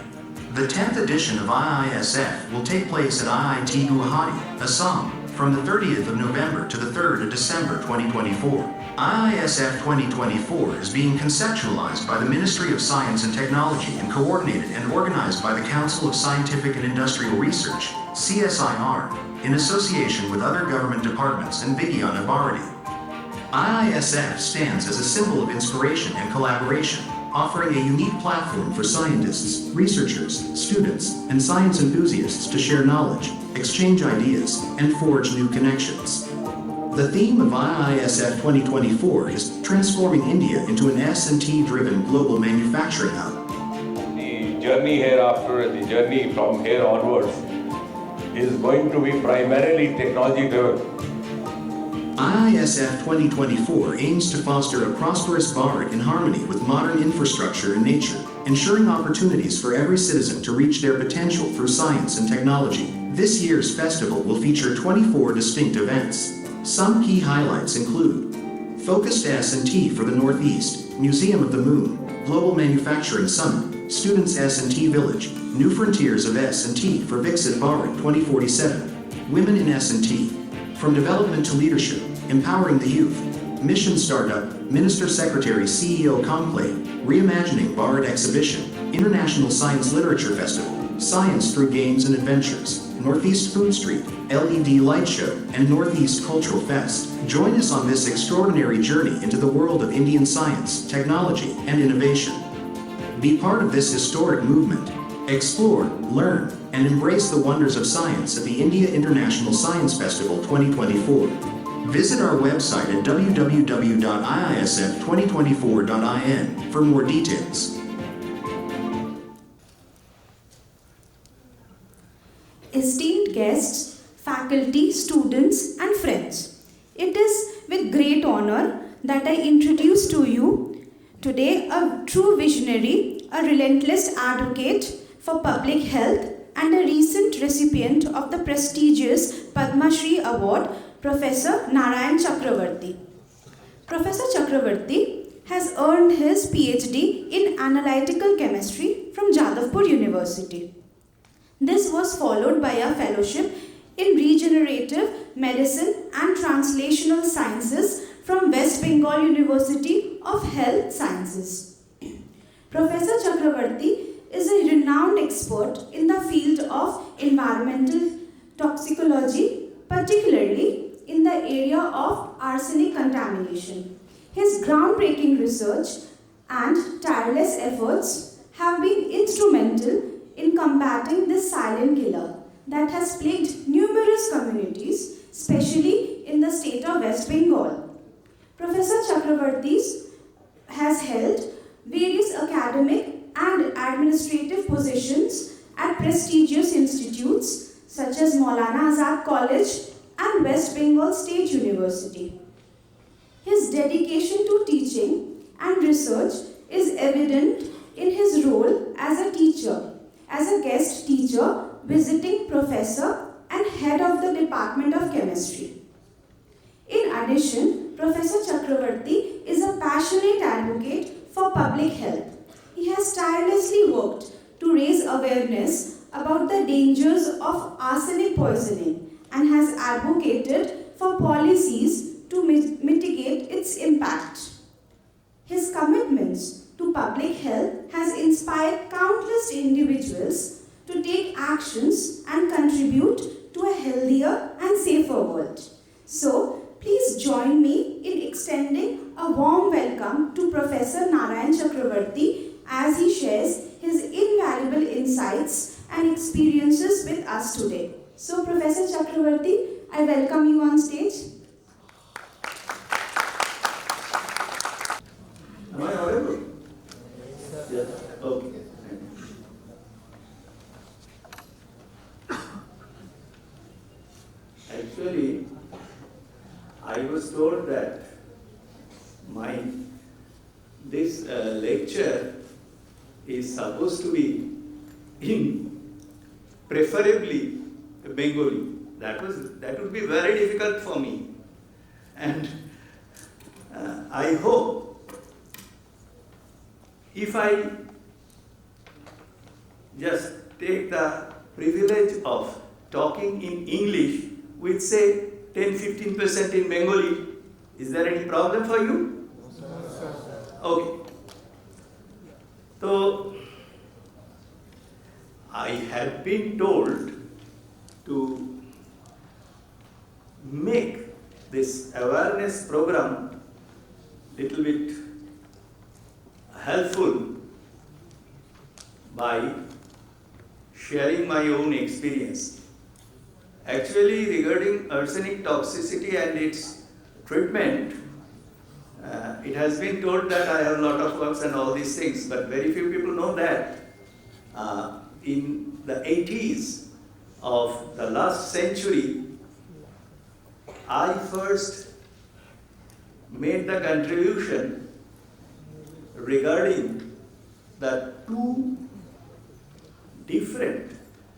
Speaker 5: The 10th edition of IISF will take place at IIT Guwahati, Assam, from the 30th of November to the 3rd of December 2024. IISF 2024 is being conceptualized by the Ministry of Science and Technology and coordinated and organized by the Council of Scientific and Industrial Research, CSIR, in association with other government departments and Vigyana Bharati. IISF stands as a symbol of inspiration and collaboration, offering a unique platform for scientists, researchers, students, and science enthusiasts to share knowledge, exchange ideas, and forge new connections. The theme of IISF 2024 is transforming India into an S&T-driven global manufacturing hub.
Speaker 6: The journey hereafter, the journey from here onwards, is going to be primarily technology-driven.
Speaker 5: IISF 2024 aims to foster a prosperous Bharat in harmony with modern infrastructure and nature, ensuring opportunities for every citizen to reach their potential through science and technology. This year's festival will feature 24 distinct events. Some key highlights include Focused S&T for the Northeast, Museum of the Moon, Global Manufacturing Summit, Students S&T Village, New Frontiers of S&T for Viksit Bharat 2047, Women in S&T, From Development to Leadership, Empowering the Youth, Mission Startup, Minister Secretary CEO Conclave, Reimagining Bharat Exhibition, International Science Literature Festival, Science Through Games and Adventures, Northeast Food Street, LED Light Show, and Northeast Cultural Fest. Join us on this extraordinary journey into the world of Indian science, technology, and innovation. Be part of this historic movement. Explore, learn, and embrace the wonders of science at the India International Science Festival 2024. Visit our website at www.iisf2024.in for more details.
Speaker 1: Esteemed guests, faculty, students, and friends, it is with great honor that I introduce to you today a true visionary, a relentless advocate for public health, and a recent recipient of the prestigious Padma Shri Award, Professor Narayan Chakravarti. Professor Chakravarti has earned his PhD in Analytical Chemistry from Jadavpur University. This was followed by a fellowship in Regenerative Medicine and Translational Sciences from West Bengal University of Health Sciences. Professor Chakravarti is a renowned expert in the field of environmental toxicology, particularly in the area of arsenic contamination. His groundbreaking research and tireless efforts have been instrumental in combating this silent killer that has plagued numerous communities, especially in the state of West Bengal. Professor Chakravarti has held various academic and administrative positions at prestigious institutes such as Maulana Azad College and West Bengal State University. His dedication to teaching and research is evident in his role as a teacher, as a guest teacher, visiting professor, and head of the Department of Chemistry. In addition, Professor Chakravarti is a passionate advocate for public health. He has tirelessly worked to raise awareness about the dangers of arsenic poisoning and has advocated for policies to mitigate its impact. His commitments to public health has inspired countless individuals to take actions and contribute to a healthier and safer world. So, please join me in extending a warm welcome to Professor Narayan Chakravarti as he shares his invaluable insights and experiences with us today. So, Professor Chakravarti, I welcome you on stage.
Speaker 7: Am I audible? Yes. Okay. Actually, I was told that this lecture is supposed to be in preferably Bengali. That would be very difficult for me, and I hope if I just take the privilege of talking in English with say 10-15% in Bengali, is there any problem for you? Okay. So, I have been told to make this awareness program little bit helpful by sharing my own experience. Actually, regarding arsenic toxicity and its treatment, it has been told that I have a lot of works and all these things, but very few people know that in the 80s of the last century, I first made the contribution regarding the two different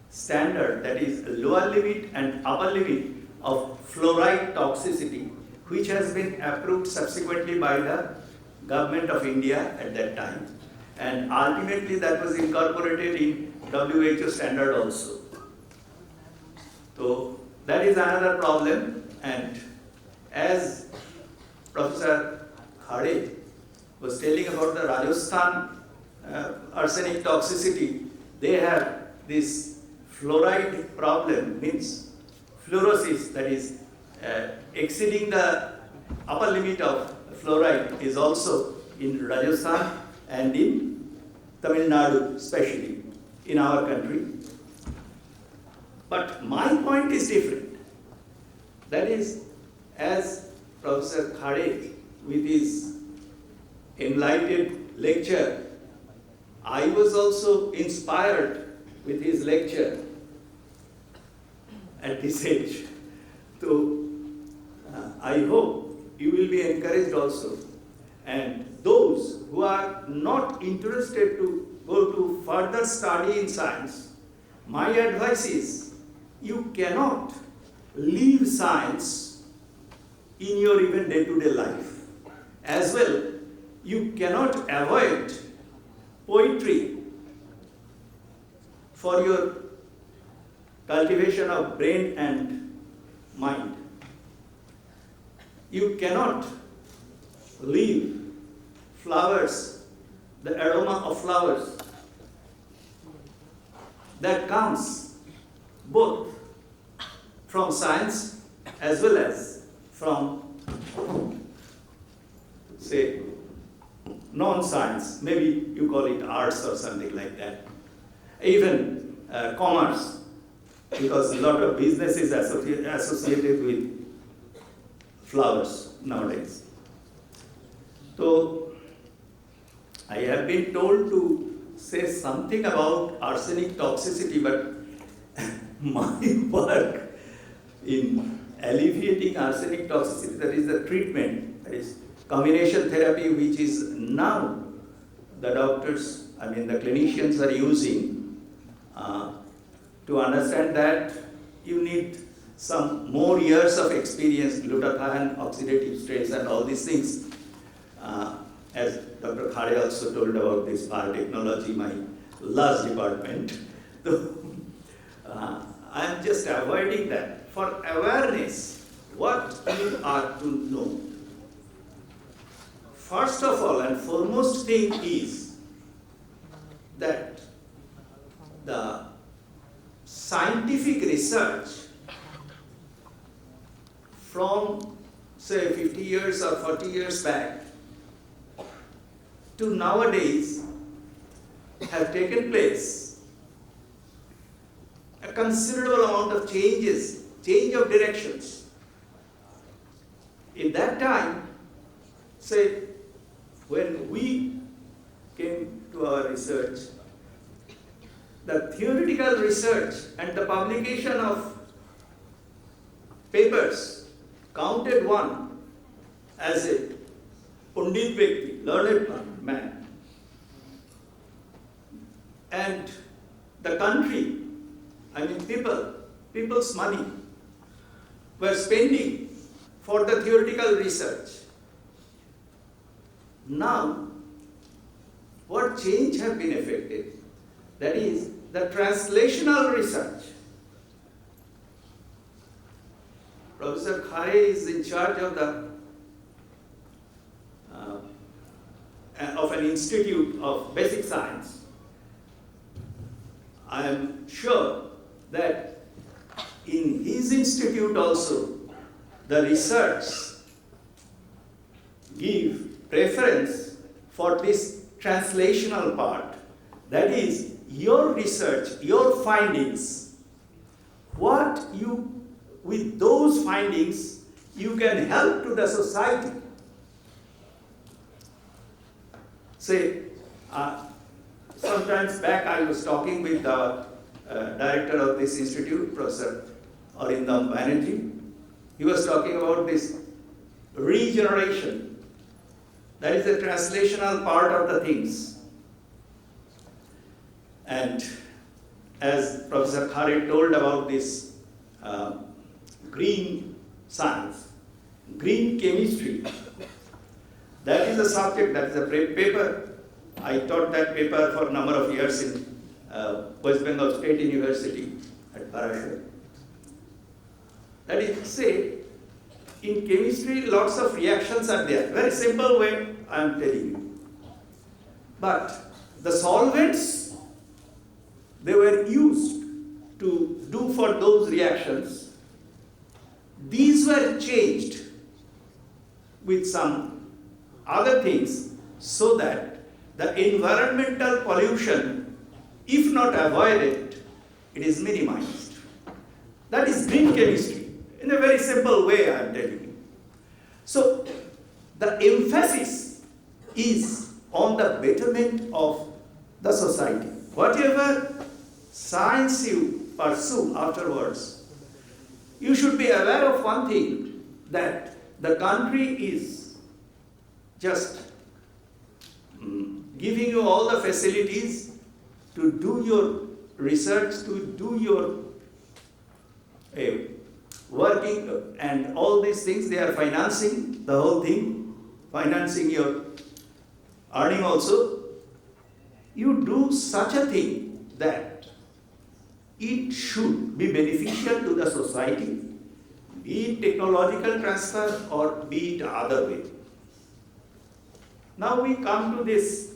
Speaker 7: standard, that is lower limit and upper limit of fluoride toxicity, which has been approved subsequently by the government of India at that time, and ultimately that was incorporated in WHO standard also. So that is another problem, and as Professor Khade was telling about the Rajasthan arsenic toxicity, they have this fluoride problem, means fluorosis, that is exceeding the upper limit of fluoride is also in Rajasthan and in Tamil Nadu, especially in our country. But my point is different. That is, as Professor Khade, with his enlightened lecture, I was also inspired with his lecture at this age. So I hope you will be encouraged also. And those who are not interested to go to further study in science, my advice is you cannot leave science in your even day-to-day life. As well, you cannot avoid poetry for your cultivation of brain and mind. You cannot leave flowers, the aroma of flowers that comes both from science as well as from, say, non-science, maybe you call it arts or something like that. Even commerce, because a lot of business is associated with flowers nowadays. So, I have been told to say something about arsenic toxicity, but my work in alleviating arsenic toxicity, that is the treatment, that is combination therapy, which is now the doctors, the clinicians are using. To understand that, you need some more years of experience, glutathione, oxidative stress, and all these things. As Dr. Khade also told about this biotechnology, my last department. So, I am just avoiding that. For awareness, what you are to know. First of all and foremost thing is that the scientific research from say 50 years or 40 years back to nowadays have taken place. A considerable amount of changes, change of directions. In that time, say, when we came to our research, the theoretical research and the publication of papers counted one as a Pundit Vyakti, learned man. And the country, people's money were spending for the theoretical research. Now, what change have been effected? That is the translational research. Professor Khare is in charge of an institute of basic science. I am sure that in his institute also, the research give preference for this translational part. That is, your research, your findings, with those findings, you can help to the society. Say, sometimes back I was talking with the director of this institute, Professor Arindam Banerjee. He was talking about this regeneration. That is the translational part of the things. And as Professor Khare told about this green science, green chemistry, that is a subject, that is a paper. I taught that paper for a number of years in West Bengal State University at Parashur. That is, say, in chemistry, lots of reactions are there. Very simple way I am telling you. But the solvents they were used to do for those reactions, these were changed with some other things so that the environmental pollution, if not avoided, it is minimized. That is green chemistry. In a very simple way, I am telling you. So, the emphasis is on the betterment of the society. Whatever science you pursue afterwards, you should be aware of one thing, that the country is just giving you all the facilities to do your research, to do your working and all these things. They are financing the whole thing, financing your earning also. You do such a thing that it should be beneficial to the society, be it technological transfer or be it other way. Now we come to this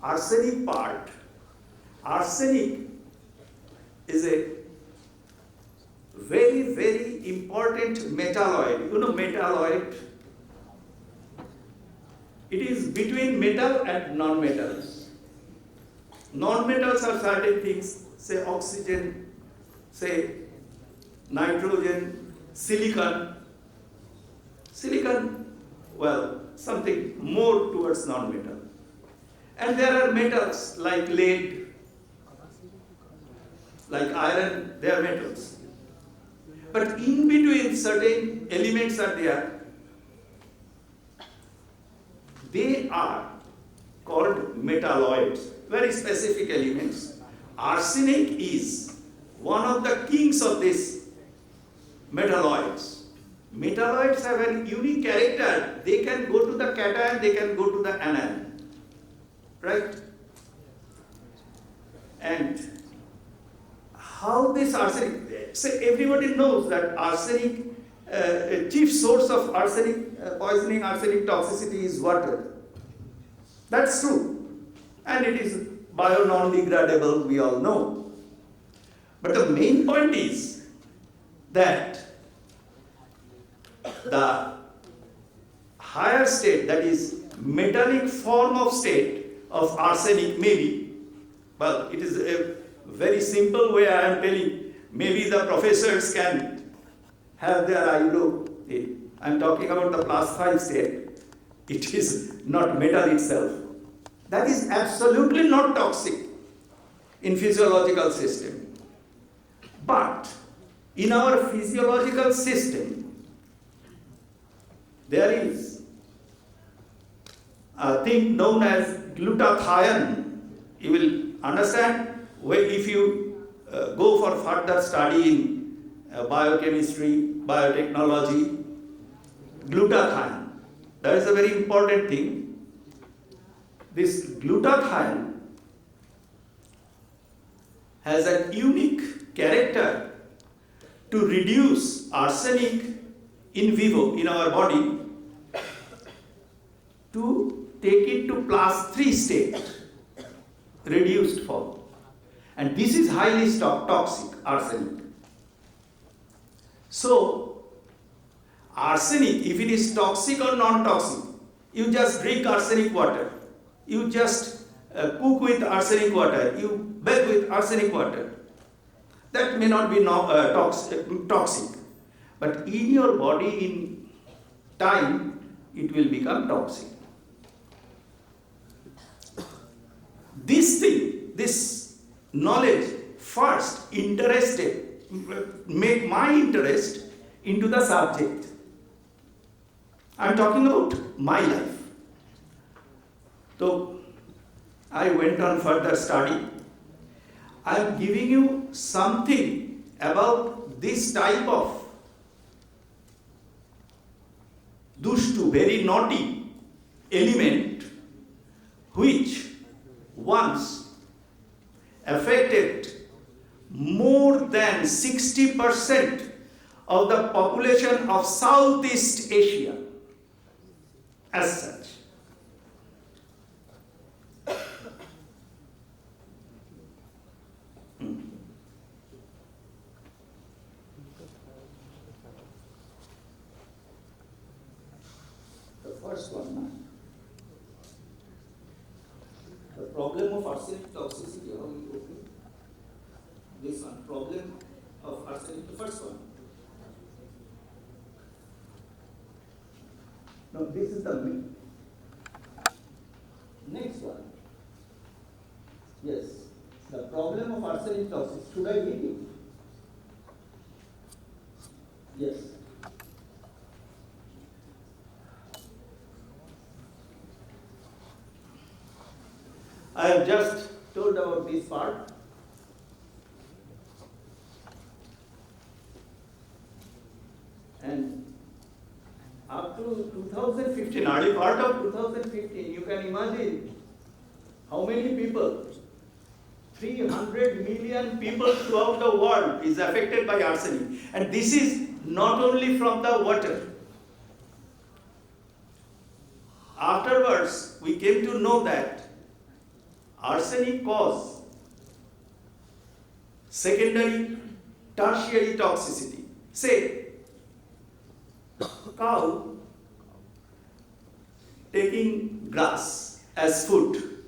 Speaker 7: arsenic part. Arsenic is a very, very important metalloid. You know metalloid? It is between metal and non-metals. Non-metals are certain things, say oxygen, say nitrogen, silicon. Silicon, well, something more towards non-metal. And there are metals like lead, like iron, they are metals. But in between certain elements are there. They are called metalloids, very specific elements. Arsenic is one of the kings of these metalloids. Metalloids have a unique character. They can go to the cation, they can go to the anion. Right? And how this arsenic, say everybody knows that arsenic, a chief source of arsenic poisoning, arsenic toxicity is water. That's true. And it is bio-non-degradable, we all know. But the main point is that the higher state, that is metallic form of state of arsenic maybe, well, it is a very simple way I am telling, maybe the professors can have their idea. I am talking about the plus 5 state. It is not metal itself. That is absolutely not toxic in physiological system. But in our physiological system, there is a thing known as glutathione. You will understand if you go for further study in biochemistry, biotechnology, glutathione. That is a very important thing. This glutathione has a unique character to reduce arsenic in vivo in our body to take it to plus 3 state, reduced form. And this is highly toxic, arsenic. So, arsenic, if it is toxic or non-toxic, you just drink arsenic water. You just cook with arsenic water. You bathe with arsenic water. That may not be toxic. But in your body, in time, it will become toxic. This thing, this knowledge first make my interest into the subject. I am talking about my life. So I went on further study. I am giving you something about this type of dushtu, very naughty element, which once affected more than 60% of the population of Southeast Asia as such. The first one, the problem of arsenic toxicity, how you open? This one, problem of arsenic, the first one. No, this is the next one. Yes, the problem of arsenic toxicity. Should I read it? Yes. I have just told about this part. And up to 2015, early part of 2015, you can imagine how many people, 300 million people throughout the world is affected by arsenic. And this is not only from the water. Afterwards, we came to know that arsenic causes secondary, tertiary toxicity. Say, cow taking grass as food.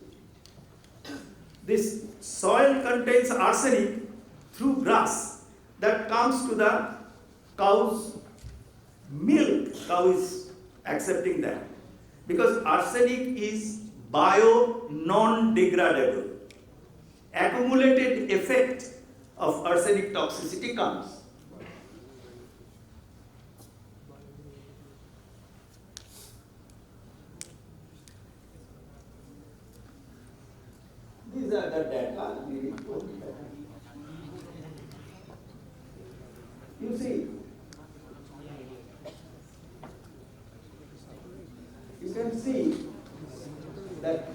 Speaker 7: This soil contains arsenic through grass that comes to the cow's milk. Cow is accepting that because arsenic is non-degradable. Accumulated effect of arsenic toxicity comes. These are the data. You see, you can see that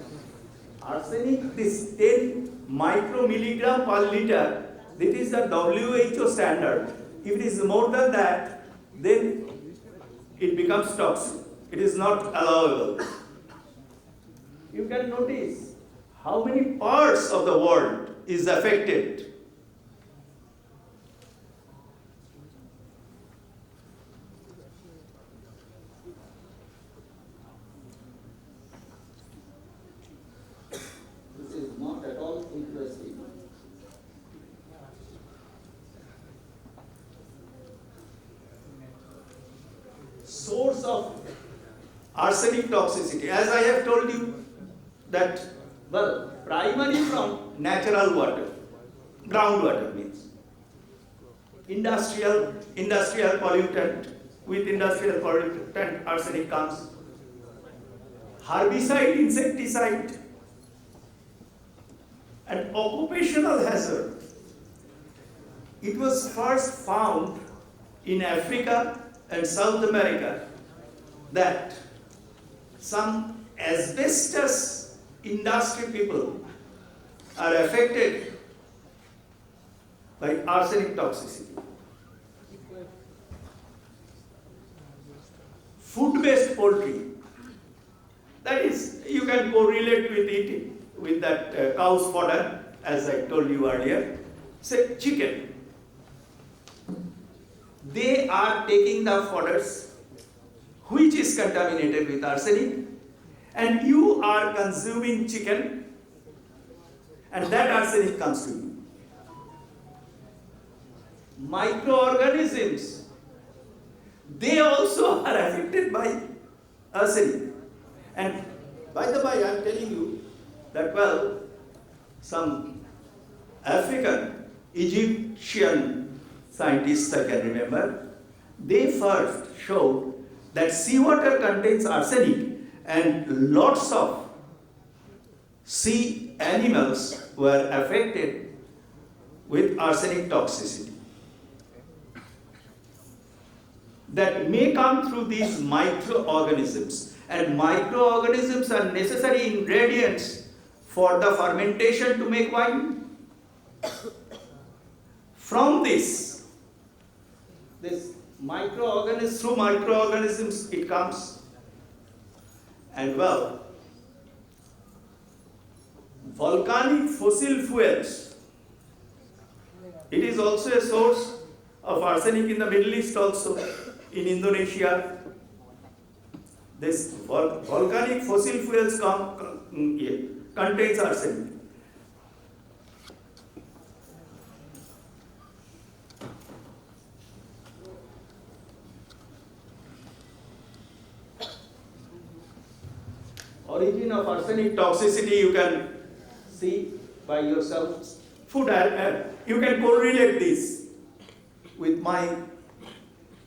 Speaker 7: arsenic, this 10 micromilligram per liter, this is the WHO standard. If it is more than that, then it becomes toxic. It is not allowable. You can notice how many parts of the world is affected. source of arsenic toxicity. As I have told you that, well, primary from natural water, groundwater means. Industrial pollutant, with industrial pollutant arsenic comes. Herbicide, insecticide, and occupational hazard. It was first found in Africa and South America that some asbestos industry people are affected by arsenic toxicity. Food-based poultry, that is, you can correlate with it, with that cow's fodder, as I told you earlier. Say chicken. They are taking the fodders which is contaminated with arsenic, and you are consuming chicken, and that arsenic comes to you. Microorganisms, they also are affected by arsenic. And by the way, I am telling you that, well, some African, Egyptian scientists I can remember, they first showed that seawater contains arsenic, and lots of sea animals were affected with arsenic toxicity. That may come through these microorganisms, and microorganisms are necessary ingredients for the fermentation to make wine. From this microorganisms, through microorganisms it comes. And well, volcanic fossil fuels, it is also a source of arsenic in the Middle East also, in Indonesia. This volcanic fossil fuels contains arsenic. Origin of arsenic toxicity you can see by yourself. Food, you can correlate this with my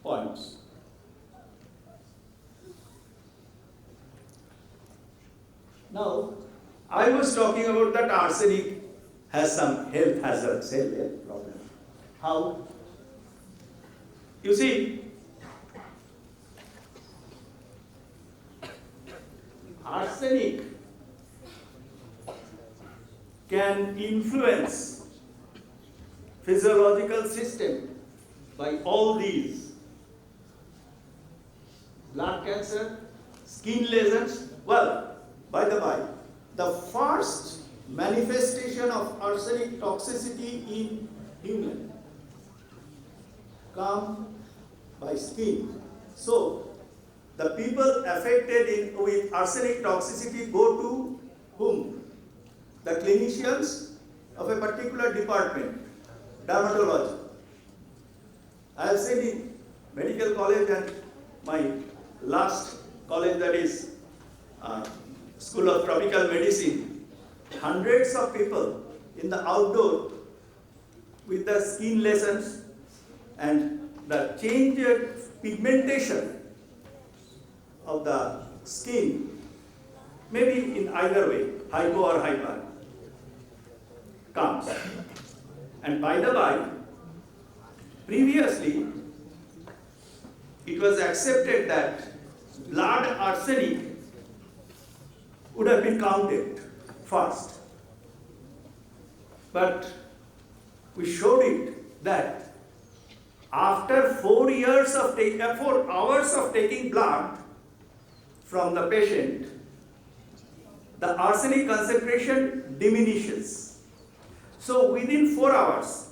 Speaker 7: points. Now, I was talking about that arsenic has some health hazards, health problem. How? You see, arsenic can influence physiological system by all these: blood cancer, skin lesions. Well, by the way, the first manifestation of arsenic toxicity in human come by skin. So, the people affected with arsenic toxicity go to whom? The clinicians of a particular department, dermatology. I have seen in medical college and my last college, that is School of Tropical Medicine, hundreds of people in the outdoor with the skin lesions and the changed pigmentation of the skin, maybe in either way, hypo or hyper, comes. And by the by, previously it was accepted that blood arsenic would have been counted first. But we showed it that after 4 hours of taking blood from the patient, the arsenic concentration diminishes. So within 4 hours,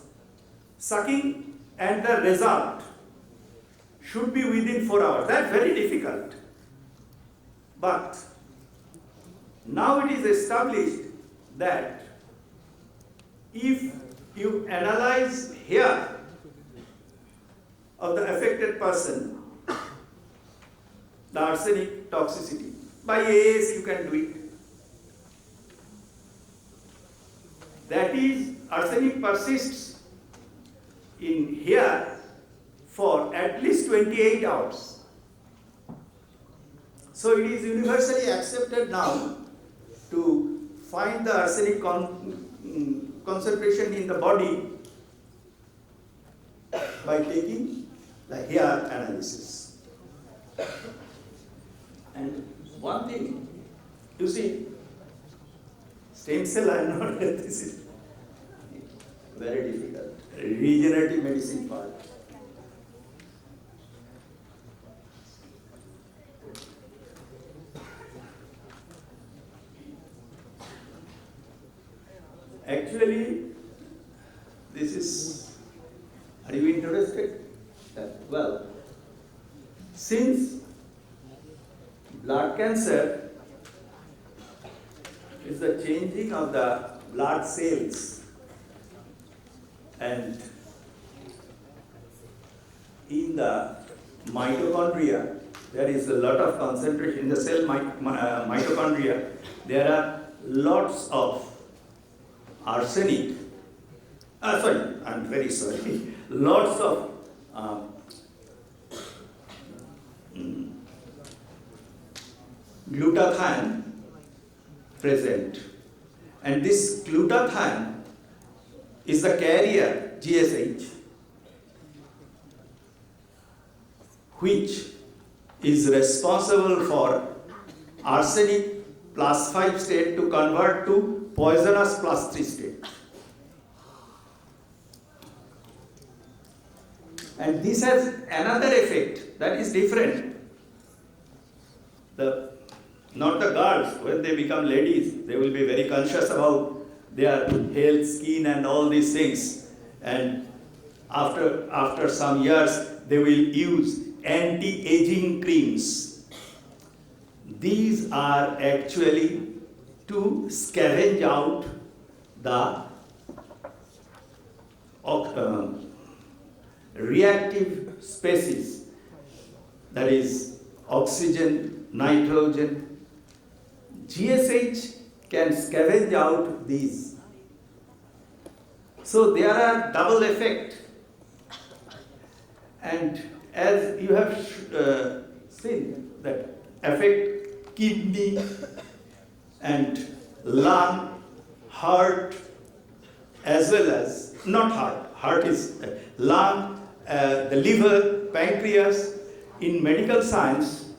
Speaker 7: sucking and the result should be within 4 hours. That's very difficult. But now it is established that if you analyze hair of the affected person, the arsenic toxicity. By AS you can do it. That is, arsenic persists in hair for at least 28 hours. So it is universally accepted now to find the arsenic concentration in the body by taking the hair analysis. And one thing, you see, stem cell, I am not, this is very difficult. Regenerative medicine part. Actually, this is, are you interested? Well, since blood cancer is the changing of the blood cells, and in the mitochondria, there is a lot of concentration in the cell mitochondria. There are lots of arsenic. I'm very sorry. Lots of glutathione present, and this glutathione is the carrier GSH, which is responsible for arsenic plus 5 state to convert to poisonous plus 3 state. And this has another effect that is different. Not the girls, when they become ladies, they will be very conscious about their health, skin and all these things. And after some years, they will use anti-aging creams. These are actually to scavenge out the reactive species, that is oxygen, nitrogen. GSH can scavenge out these. So there are double effect. And as you have seen, that affect kidney and lung, heart, as well as, not heart is lung, the liver, pancreas. In medical science,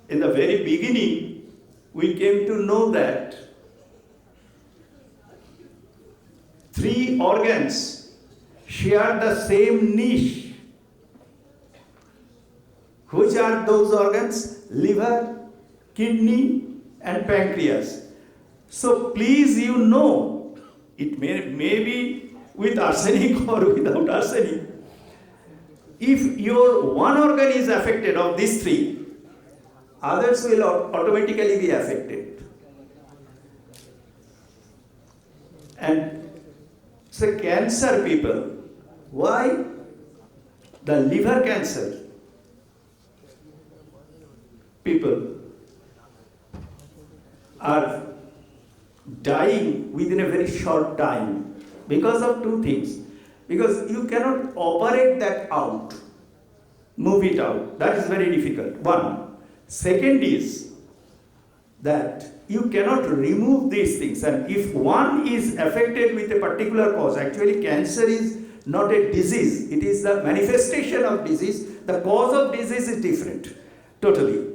Speaker 7: in the very beginning, we came to know that 3 organs share the same niche. Which are those organs? Liver, kidney and pancreas. So please, you know, it may be with arsenic or without arsenic. If your one organ is affected of these 3, others will automatically be affected. And so cancer people, why? The liver cancer people are dying within a very short time because of 2 things. Because you cannot operate that out, move it out. That is very difficult. One. Second is that you cannot remove these things. And if one is affected with a particular cause, actually cancer is not a disease. It is the manifestation of disease. The cause of disease is different, totally.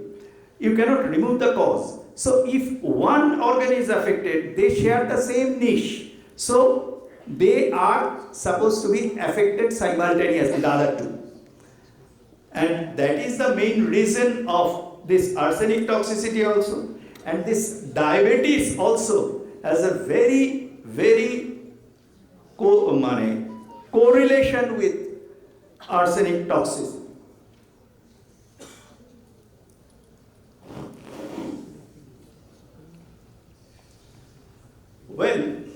Speaker 7: You cannot remove the cause. So if one organ is affected, they share the same niche. So they are supposed to be affected simultaneously, the other 2. And that is the main reason of this arsenic toxicity also. And this diabetes also has a very, very correlation with arsenic toxicity. When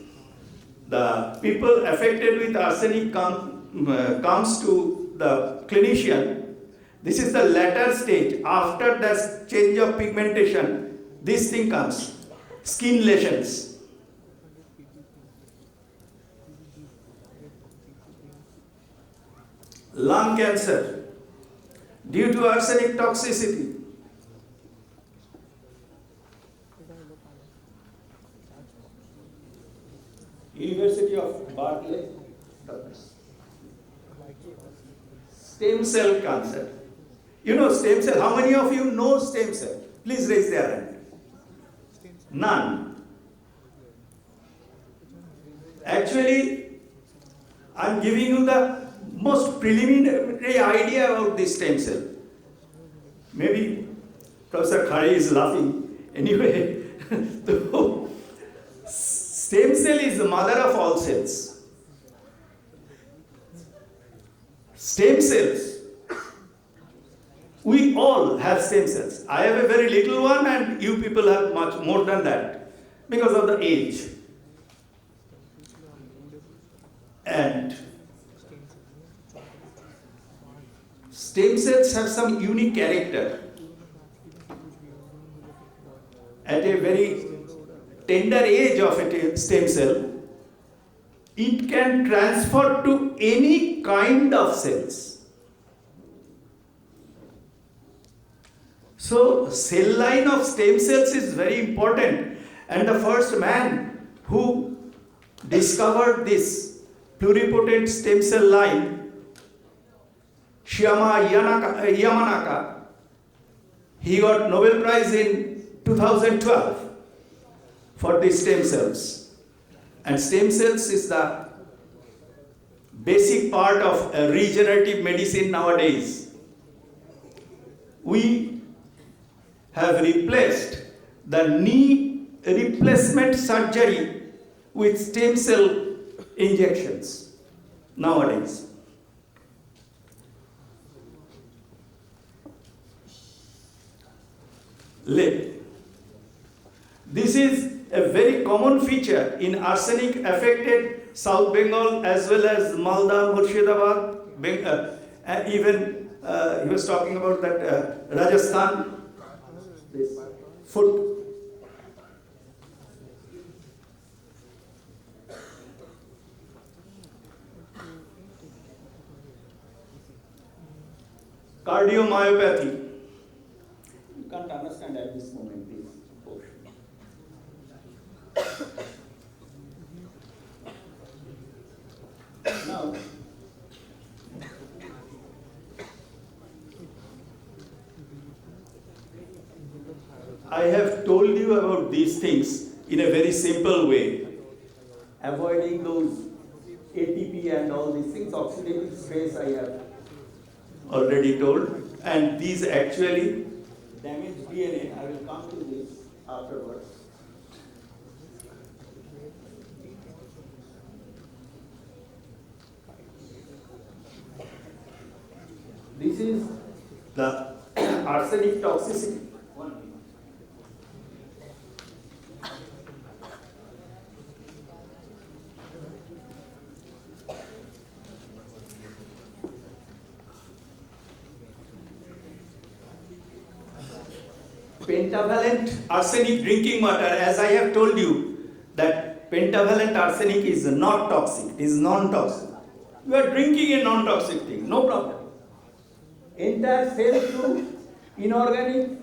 Speaker 7: the people affected with arsenic comes to the clinician, This is the latter stage. After the change of pigmentation, this thing comes. Skin lesions. Lung cancer due to arsenic toxicity. University of Berkeley. Stem cell cancer. You know stem cell. How many of you know stem cell? Please raise their hand. None. Actually, I'm giving you the most preliminary idea about this stem cell. Maybe Professor Khare is laughing. Anyway, so, stem cell is the mother of all cells. Stem cells. We all have stem cells. I have a very little one and you people have much more than that because of the age. And stem cells have some unique character. At a very tender age of a stem cell, it can transfer to any kind of cells. So, cell line of stem cells is very important, and the first man who discovered this pluripotent stem cell line, Yamanaka, he got Nobel Prize in 2012 for the stem cells. And stem cells is the basic part of regenerative medicine nowadays. We have replaced the knee replacement surgery with stem cell injections nowadays. Lip. This is a very common feature in arsenic affected South Bengal as well as Malda, Murshidabad, even he was talking about that Rajasthan. This foot. Cardiomyopathy. You can't understand at this moment this portion. Now, I have told you about these things in a very simple way, avoiding those ATP and all these things, oxidative stress I have already told, and these actually damage DNA. I will come to this afterwards. This is the arsenic toxicity. Pentavalent arsenic drinking water, as I have told you, that pentavalent arsenic is not toxic, it is non-toxic. You are drinking a non-toxic thing, no problem. Entire cell through inorganic,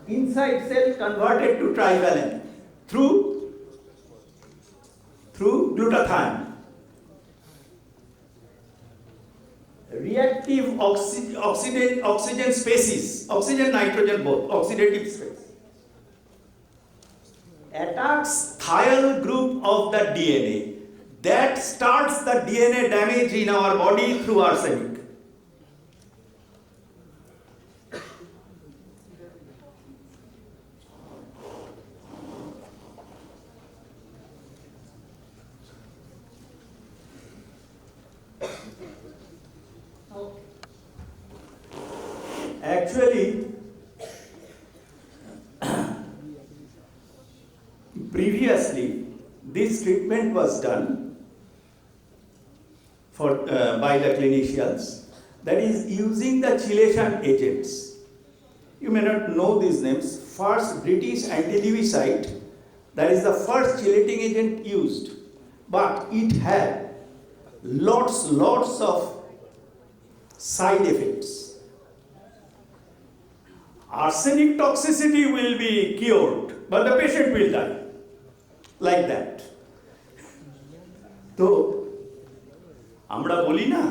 Speaker 7: inside cell converted to trivalent through glutathione. Reactive oxygen species, oxygen, nitrogen both, oxidative stress, attacks thiol group of the DNA. That starts the DNA damage in our body through arsenic. Actually, previously, this treatment was done by the clinicians, that is using the chelation agents. You may not know these names. First British anti-lewisite, that is the first chelating agent used, but it had lots of side effects. Arsenic toxicity will be cured, but the patient will die. Like that. তো আমরা বলি না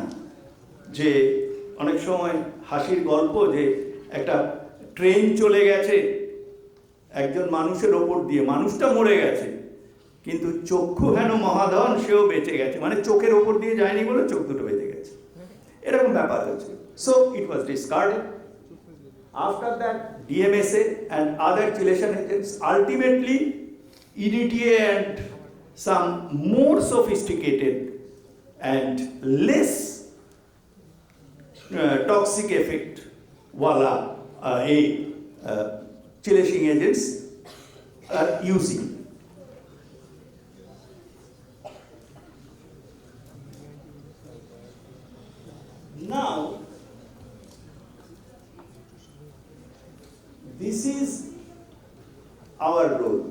Speaker 7: যে অনেক সময় হাসির গল্প যে একটা ট্রেন চলে গেছে একজন মানুষের ওপর দিয়ে, মানুষটা মরে গেছে কিন্তু চক্ষু হেন মহাধন সেও বেঁচে গেছে, মানে চোখের ওপর দিয়ে যায়নি বলে চোখ দুটো বেঁচে গেছে, এরকম ব্যাপার হয়েছে। So it was discarded. After that, DMSA and other chelation agents, ultimately EDTA and some more sophisticated and less toxic effect wala chelation agents are using. Now, this is our role,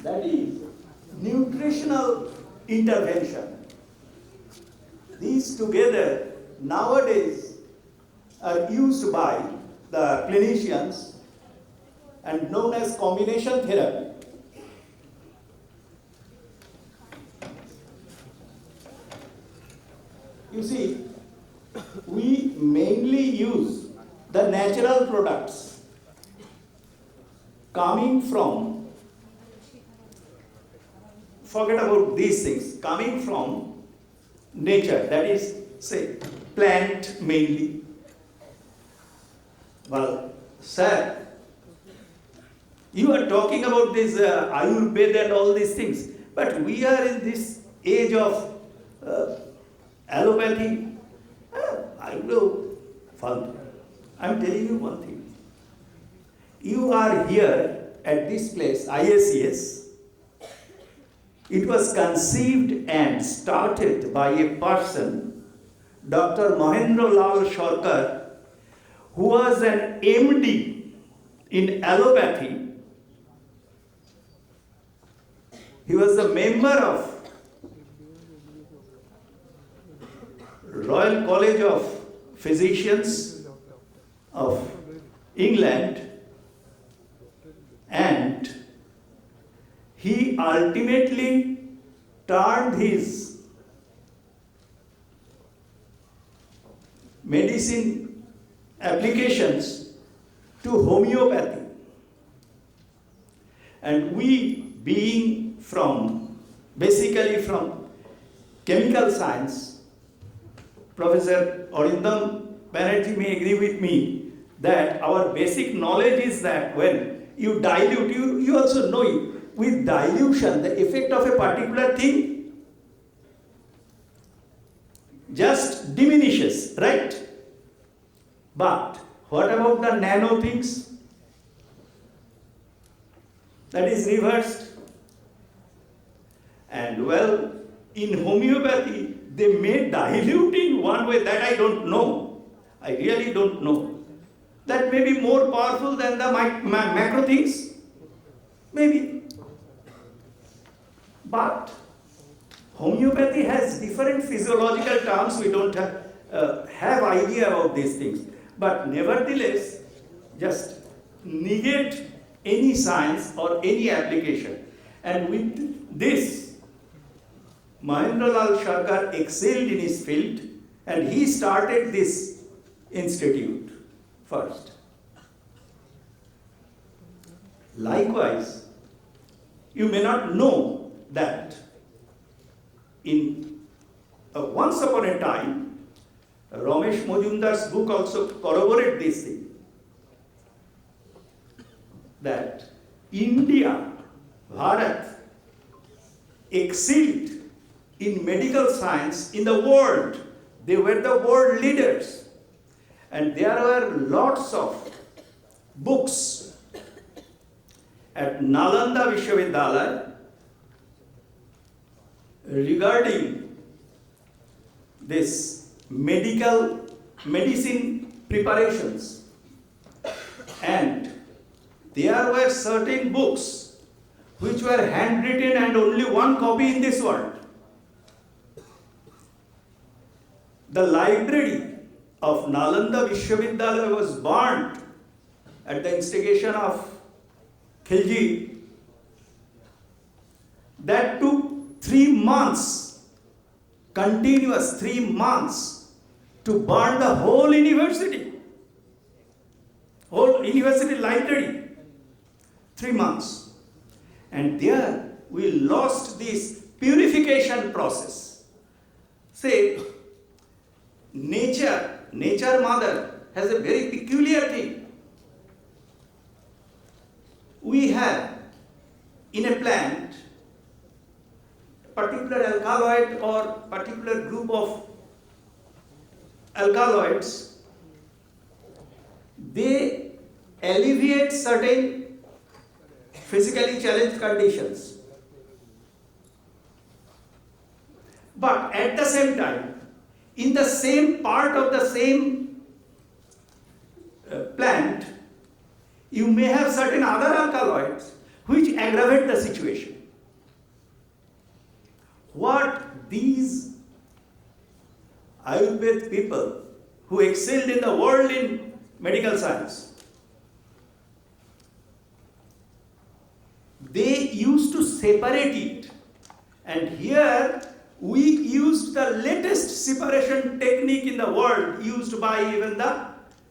Speaker 7: that is nutritional intervention. These together nowadays are used by the clinicians and known as combination therapy. You see, we mainly use the natural products coming from, forget about these things, coming from nature, that is, say, plant mainly. Well, sir, you are talking about this Ayurveda and all these things, but we are in this age of allopathy. I know, I'm telling you one thing. You are here at this place, IACS. It was conceived and started by a person, Dr. Mahendra Lal Sharkar, who was an MD in allopathy. He was a member of Royal College of Physicians of England, and he ultimately turned his medicine applications to homeopathy. And we, being basically from chemical science, Professor Arindam Banerjee may agree with me that our basic knowledge is that when you dilute, you also know it, with dilution, the effect of a particular thing just diminishes, right? But what about the nano things? That is reversed. And well, in homeopathy, they may dilute in one way that I don't know. I really don't know. That may be more powerful than the macro things. Maybe. But homeopathy has different physiological terms. We don't have idea about these things. But nevertheless, just negate any science or any application. And with this, Mahendra Lal Sharkar excelled in his field, and he started this institute first. Likewise, you may not know that in once upon a time, Ramesh Majumdar's book also corroborates this thing, that India, Bharat, excelled in medical science in the world. They were the world leaders. And there were lots of books at Nalanda Vishwavidyalaya regarding this medical medicine preparations. And there were certain books which were handwritten and only one copy in this world. The library of Nalanda Vishwavidyalaya was burnt at the instigation of Khilji. That took 3 months, continuous 3 months, to burn the whole university library. 3 months. And there we lost this purification process. Say, nature mother has a very peculiar thing. We have in a plant particular alkaloid or particular group of alkaloids. They alleviate certain physically challenged conditions. But at the same time, in the same part of the same plant, you may have certain other alkaloids which aggravate the situation. What these Ayurvedic people who excelled in the world in medical science, they used to separate it. And here we used the latest separation technique in the world used by even the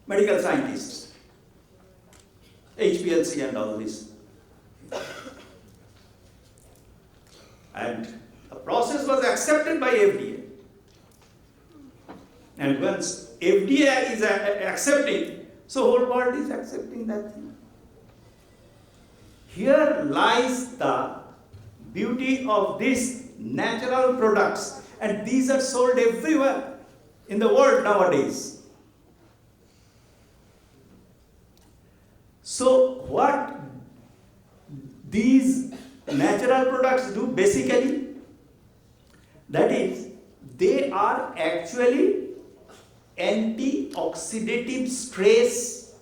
Speaker 7: medical scientists. HPLC and all this. And the process was accepted by FDA. And once FDA is accepting, so whole world is accepting that thing. Here lies the beauty of these natural products, and these are sold everywhere in the world nowadays. So what these natural products do basically, that is, they are actually antioxidative stress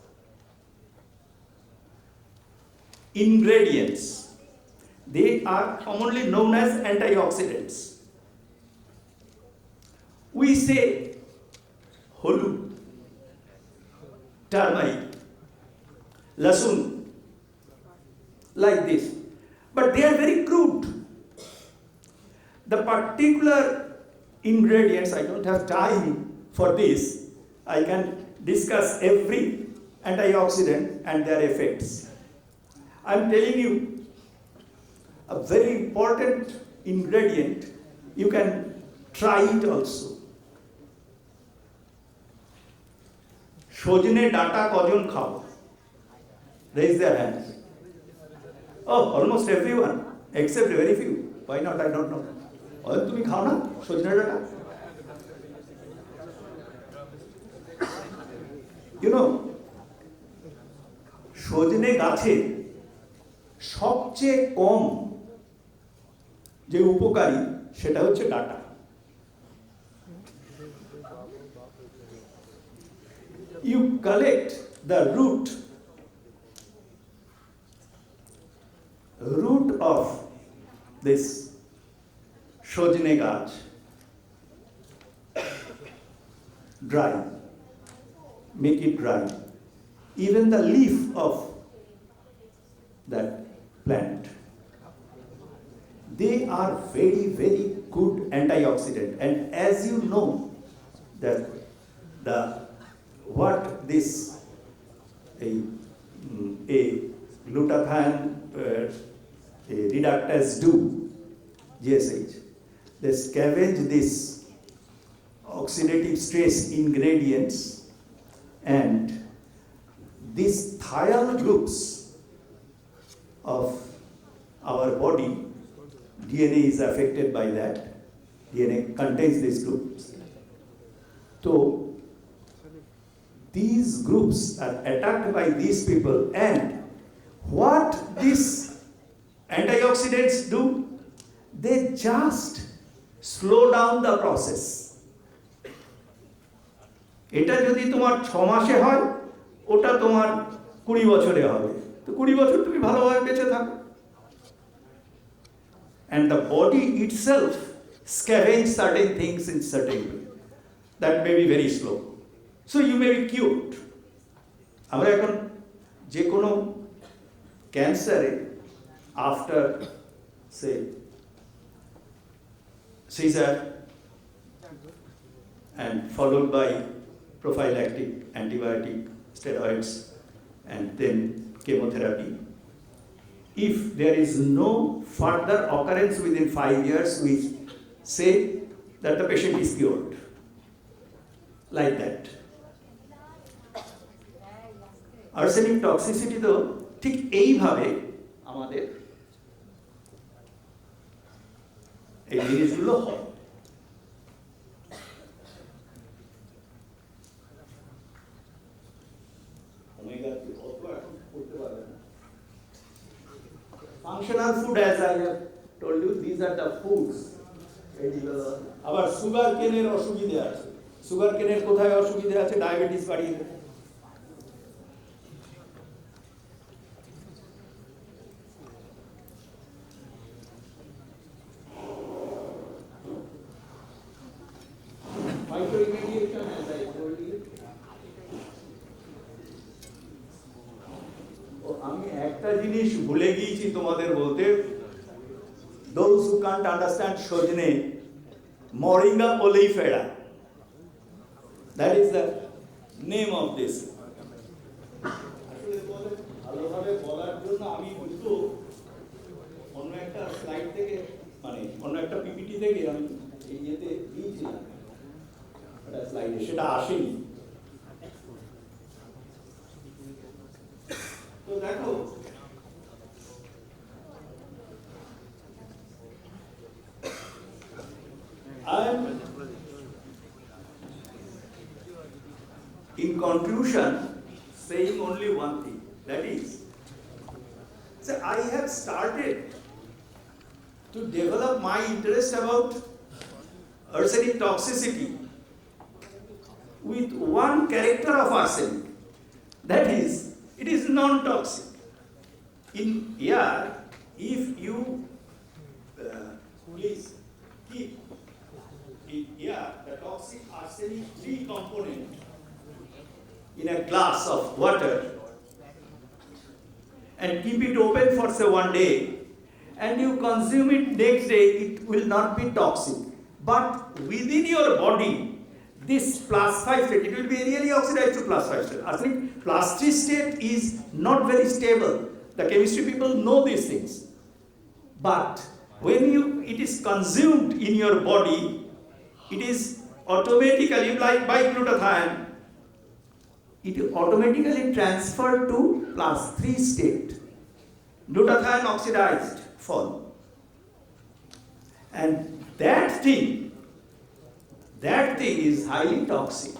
Speaker 7: ingredients. They are commonly known as antioxidants. We say holu, turmeric, lasun, like this. But they are very crude. The particular ingredients, I don't have time for this. I can discuss every antioxidant and their effects. I'm telling you a very important ingredient. You can try it also. Shojne data kojon khao? Raise their hands. Oh, almost everyone, except very few. Why not? I don't know. All tumi khao na? Shojne data? You know, সজনে গাছে সবচেয়ে কম যে উপকারী সেটা হচ্ছে data. You collect the root of this সজনে গাছ, dry, make it dry. Even the leaf of that plant, they are very, very good antioxidant. And as you know that what this a glutathione reductase do, GSH, they scavenge this oxidative stress ingredients, and these thiol groups of our body, DNA is affected by that. DNA contains these groups. So these groups are attacked by these people, and what these antioxidants do, they just slow down the process. এটা যদি তোমার 6 মাসে হয়, ওটা তোমার 20 বছরে হবে। তো 20 বছর তুমি ভালোভাবে বেঁচে থাকো। And the body itself scavenges certain things in certain way. That may be very slow. So you may be cured. আমরা এখন যে কোনো ক্যান্সারে after say seizure and followed by prophylactic antibiotic steroids and then chemotherapy, if there is no further occurrence within 5 years, we say that the patient is cured. Like that. Arsenic toxicity তো ঠিক এইভাবে আমাদের এই জিনিসগুলো হয়। Functional food, as I have told you, these are the foods. আবার sugar কেনের অসুবিধা আছে। সুগার কেনের কোথায় অসুবিধা আছে? ডায়াবেটিস বাড়িয়ে দেয়। Microremediation, as I told you. আমি একটা জিনিস ভুলে গিয়েছি তোমাদের বলতে। Those who can't understand সজনে, Moringa oleifera, that is the name of this. আসলে ভালোভাবে বলার জন্য আমি কিন্তু অন্য একটা স্লাইড থেকে, মানে অন্য একটা পিপিটি থেকে আমি এই ইয়েতে দিয়েছিলাম একটা স্লাইডে, সেটা আসেনি। তো দেখো, I'm in conclusion saying only one thing, that is, so I have started to develop my interest about arsenic toxicity with one character of arsenic, that is, it is non-toxic. In air, if you please keep in air the toxic arsenic 3 component in a glass of water and keep it open for say 1 day, and you consume it next day, it will not be toxic. But within your body, this +5 state, it will be really oxidized to +5 state. Arsenic +3 state is not very stable. The chemistry people know these things. But when it is consumed in your body, it is automatically, like by glutathione, it automatically transferred to +3 state. Glutathione oxidized, fall. And that thing is highly toxic.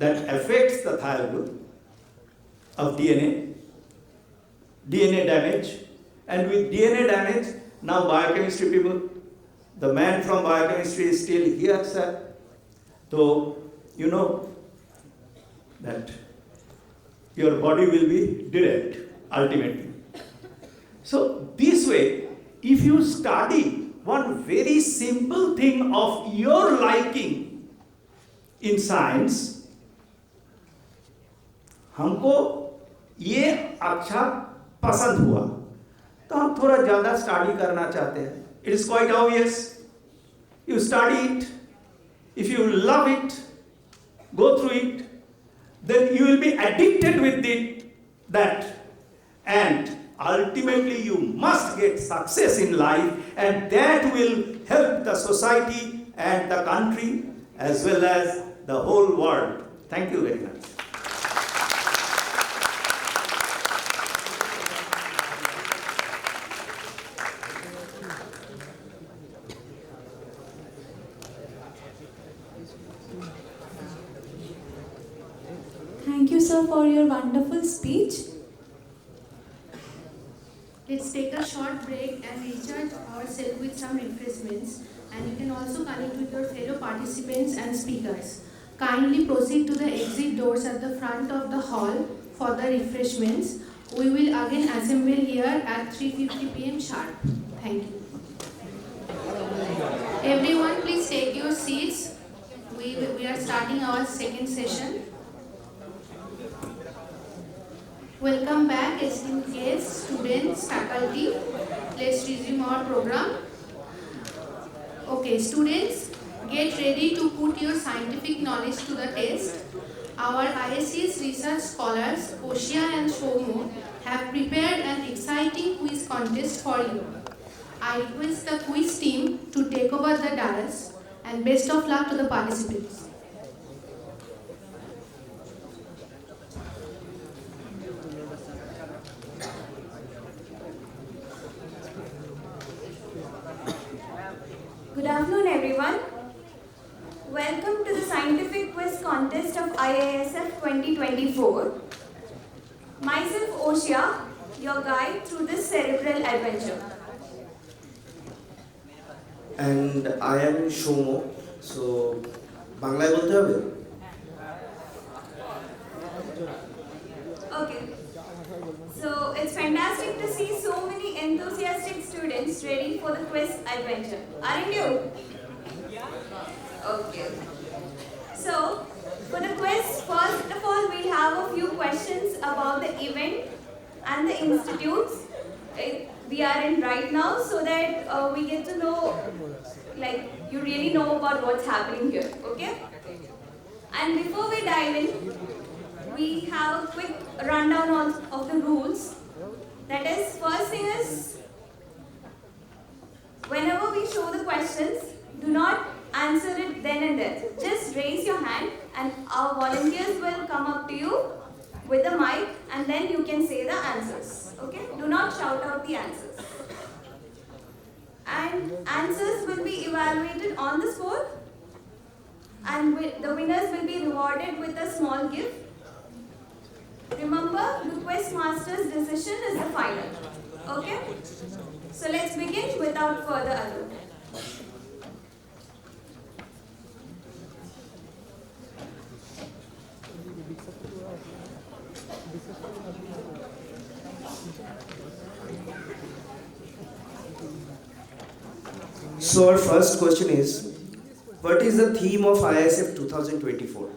Speaker 7: That affects the thiol of DNA damage. And with DNA damage, now biochemistry people, the man from biochemistry is still here, sir. So, you know that your body will be direct, ultimately. So, this way, if you study one very simple thing of your liking in science, हमको ये अच्छा पसंद हुआ, तो हम थोड़ा ज़्यादा study करना चाहते हैं. It is quite obvious. You study it. If you love it, go through it, then you will be addicted with that. And ultimately you must get success in life, and that will help the society and the country as well as the whole world. Thank you very much.
Speaker 1: Thank you, sir, for your wonderful speech.
Speaker 4: Let's take a short break and recharge ourselves with some refreshments, and you can also connect with your fellow participants and speakers. kindly proceed to the exit doors at the front of the hall for the refreshments. We will again assemble here at 3:50 p.m. sharp. Thank you. Everyone, please take your seats. We are starting our second session. Welcome back, esteemed guests, students, faculty. Let's resume our program. Okay, students, get ready to put your scientific knowledge to the test. Our IACS research scholars, Oshia and Shomo, have prepared an exciting quiz contest for you. I request the quiz team to take over the dais, and best of luck to the participants.
Speaker 1: Good afternoon, everyone. Welcome to the Scientific Quiz Contest of IASF 2024. Myself, Oshia, your guide through this cerebral adventure.
Speaker 8: And I am Shomo. So, বাংলায় বলতে হবে?
Speaker 1: Okay. So it's fantastic to see so many enthusiastic students ready for the quiz adventure. Aren't you? Okay. So for the quiz, first of all, we'll have a few questions about the event and the institutes we are in right now, so that we get to know, like, you really know about what's happening here. Okay? And before we dive in, we have a quick rundown of the rules. That is, first thing is, whenever we show the questions, do not answer it then and there. Just raise your hand and our volunteers will come up to you with a mic and then you can say the answers. Okay? Do not shout out the answers. And answers will be evaluated on the spot, and the winners will be rewarded with a small gift. Remember, the quiz master's decision is the final. Okay? So let's begin without further ado.
Speaker 8: So our first question is, what is the theme of ISF 2024?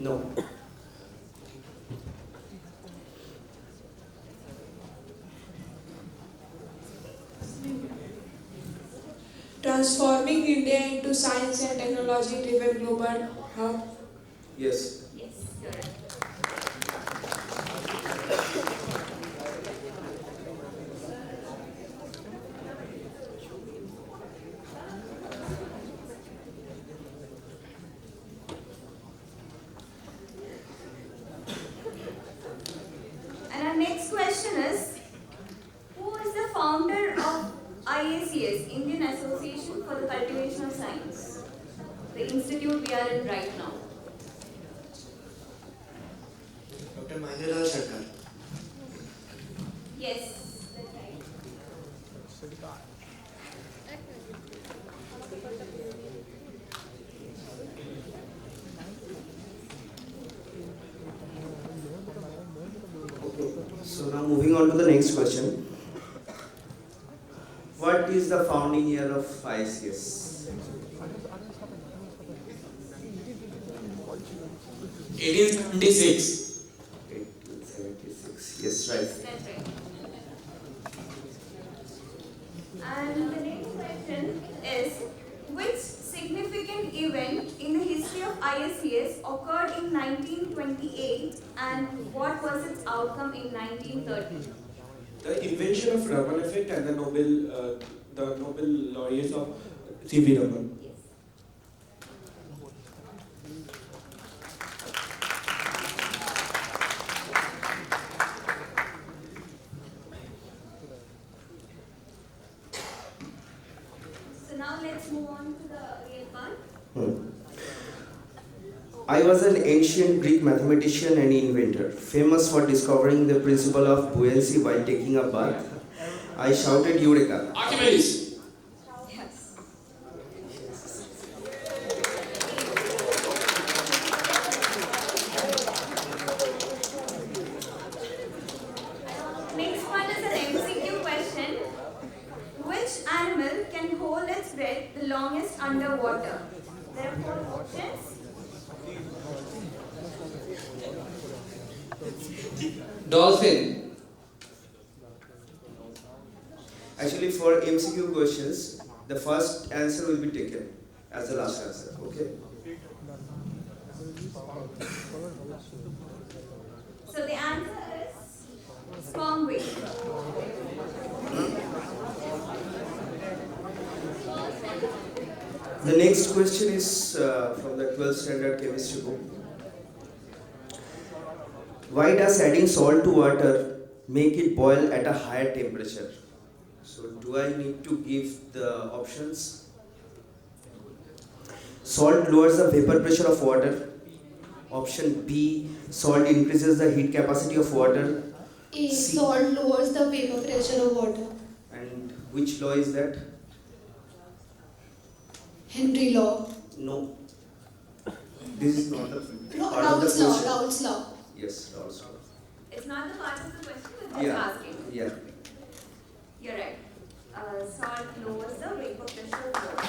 Speaker 8: No.
Speaker 9: Transforming India into science and technology driven global hub.
Speaker 8: Yes.
Speaker 1: Yes, you're right. And our next question is, who is the founder of IACS, Indian Association for the Cultivation of Science, the institute we are in right now?
Speaker 8: Dr. Mahendra Sarkar.
Speaker 1: Yes, that's right.
Speaker 8: So now moving on to the next question. What is the founding year of ICS?
Speaker 10: 1876.
Speaker 8: 1876. Yes, right.
Speaker 1: That's right. And the next question is, which significant event in the history of IACS occurred in 1928 and what was its outcome in 1930?
Speaker 10: The invention of Raman effect and the Nobel laureates of C.V. Raman.
Speaker 1: Yes. So now let's move on to the real part.
Speaker 8: I was an ancient Greek mathematician and inventor, famous for discovering the principle of buoyancy while taking a bath I shouted Eureka.
Speaker 10: Archimedes.
Speaker 9: Yes.
Speaker 11: Next one is an MCQ question. Which animal can hold its breath the longest underwater? There are four options.
Speaker 10: Dolphin.
Speaker 8: Actually, for MCQ questions, the first answer will be taken as the last answer. Okay?
Speaker 11: So the answer is sperm whale.
Speaker 8: The next question is from the 12th standard chemistry book. Why does adding salt to water make it boil at a higher temperature? So, do I need to give the options? Salt lowers the vapor pressure of water. Option B, salt increases the heat capacity of water.
Speaker 4: A.
Speaker 8: C.
Speaker 4: Salt lowers the vapor pressure of water.
Speaker 8: And which law is that?
Speaker 4: Henry law.
Speaker 8: No. This is not the
Speaker 4: No,
Speaker 8: part of the
Speaker 4: Raoult's law.
Speaker 8: question.
Speaker 4: Raoult's law.
Speaker 8: Yes, Raoult's law.
Speaker 11: It's not the part of the question, but just
Speaker 8: Yeah.
Speaker 11: asking.
Speaker 8: Yeah.
Speaker 11: You're right. Salt lowers the vapor pressure of water.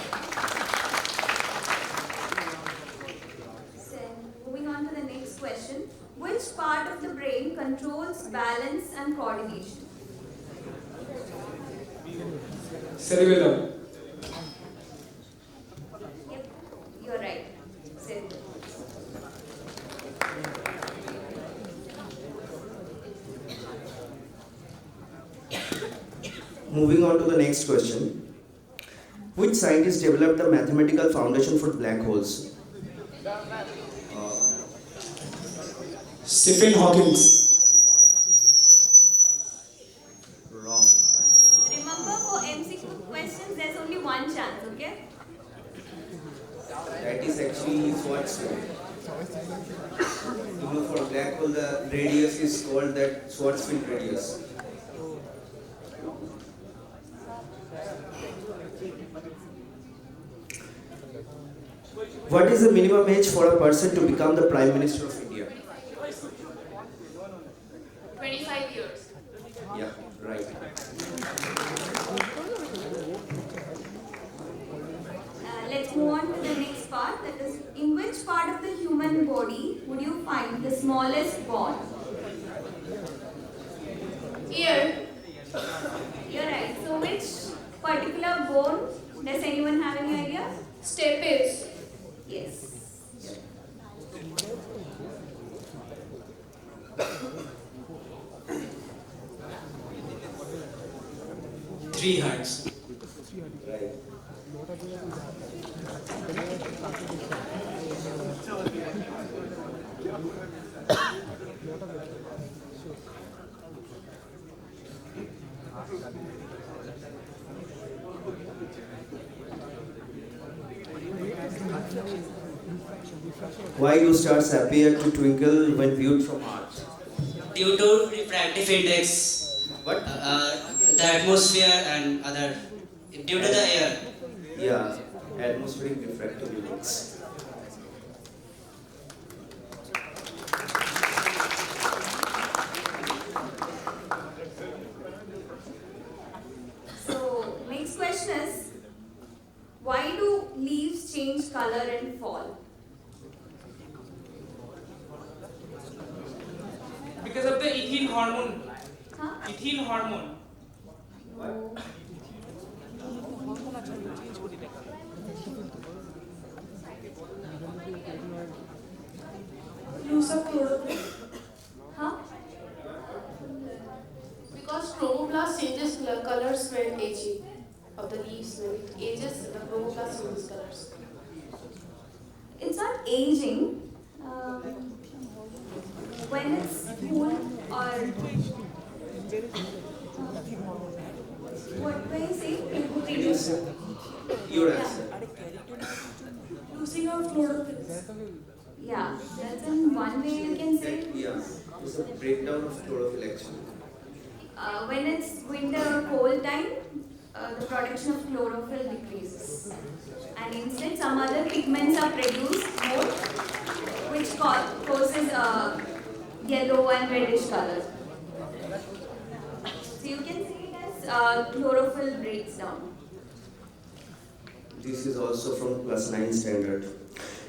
Speaker 11: So, moving on to the next question. Which part of the brain controls balance and coordination?
Speaker 10: Cerebellum.
Speaker 11: Yep, you're right. Cerebellum.
Speaker 8: Moving on to the next question. Which scientist developed the mathematical foundation for black holes?
Speaker 10: Stephen Hawking.
Speaker 8: Wrong.
Speaker 11: Remember, for MCQ questions, there's only one chance, okay?
Speaker 8: That is actually Schwarzschild. You know, for black hole, the radius is called that Schwarzschild radius. What is the minimum age for a person to become the Prime Minister of India?
Speaker 4: 25 years.
Speaker 8: Yeah, right.
Speaker 11: Let's move on to the next part. That is, in which part of the human body would you find the smallest bone?
Speaker 4: Ear.
Speaker 11: You're right. So, which particular bone? Does anyone have any idea?
Speaker 4: Stapes.
Speaker 11: Yes.
Speaker 10: Three hands.
Speaker 8: Right. Why do stars appear to twinkle when viewed from Earth?
Speaker 12: Due to refractive index,
Speaker 8: What?
Speaker 12: the atmosphere and other, due to the air.
Speaker 8: Yeah, atmospheric refractive index.
Speaker 11: So, next question is, why do leaves change color in fall?
Speaker 13: Because of the ethene hormone.
Speaker 11: Huh?
Speaker 13: Ethene hormone.
Speaker 9: Use of chlorophyll.
Speaker 11: Huh?
Speaker 4: Because chloroplast changes colors when aging of the leaves. When it ages, the chloroplast changes colors.
Speaker 11: It's not aging. When it's cool or what do I say? Previous.
Speaker 8: Your answer.
Speaker 9: Losing of chlorophyll.
Speaker 11: Yeah, that's in one way you can say.
Speaker 8: Yeah, it's a breakdown of chlorophyll actually.
Speaker 11: When it's winter cold time, the production of chlorophyll decreases. And instead, some other pigments are produced more, which causes yellow and reddish color. So you can see it as chlorophyll breaks down.
Speaker 8: This is also from class 9 standard.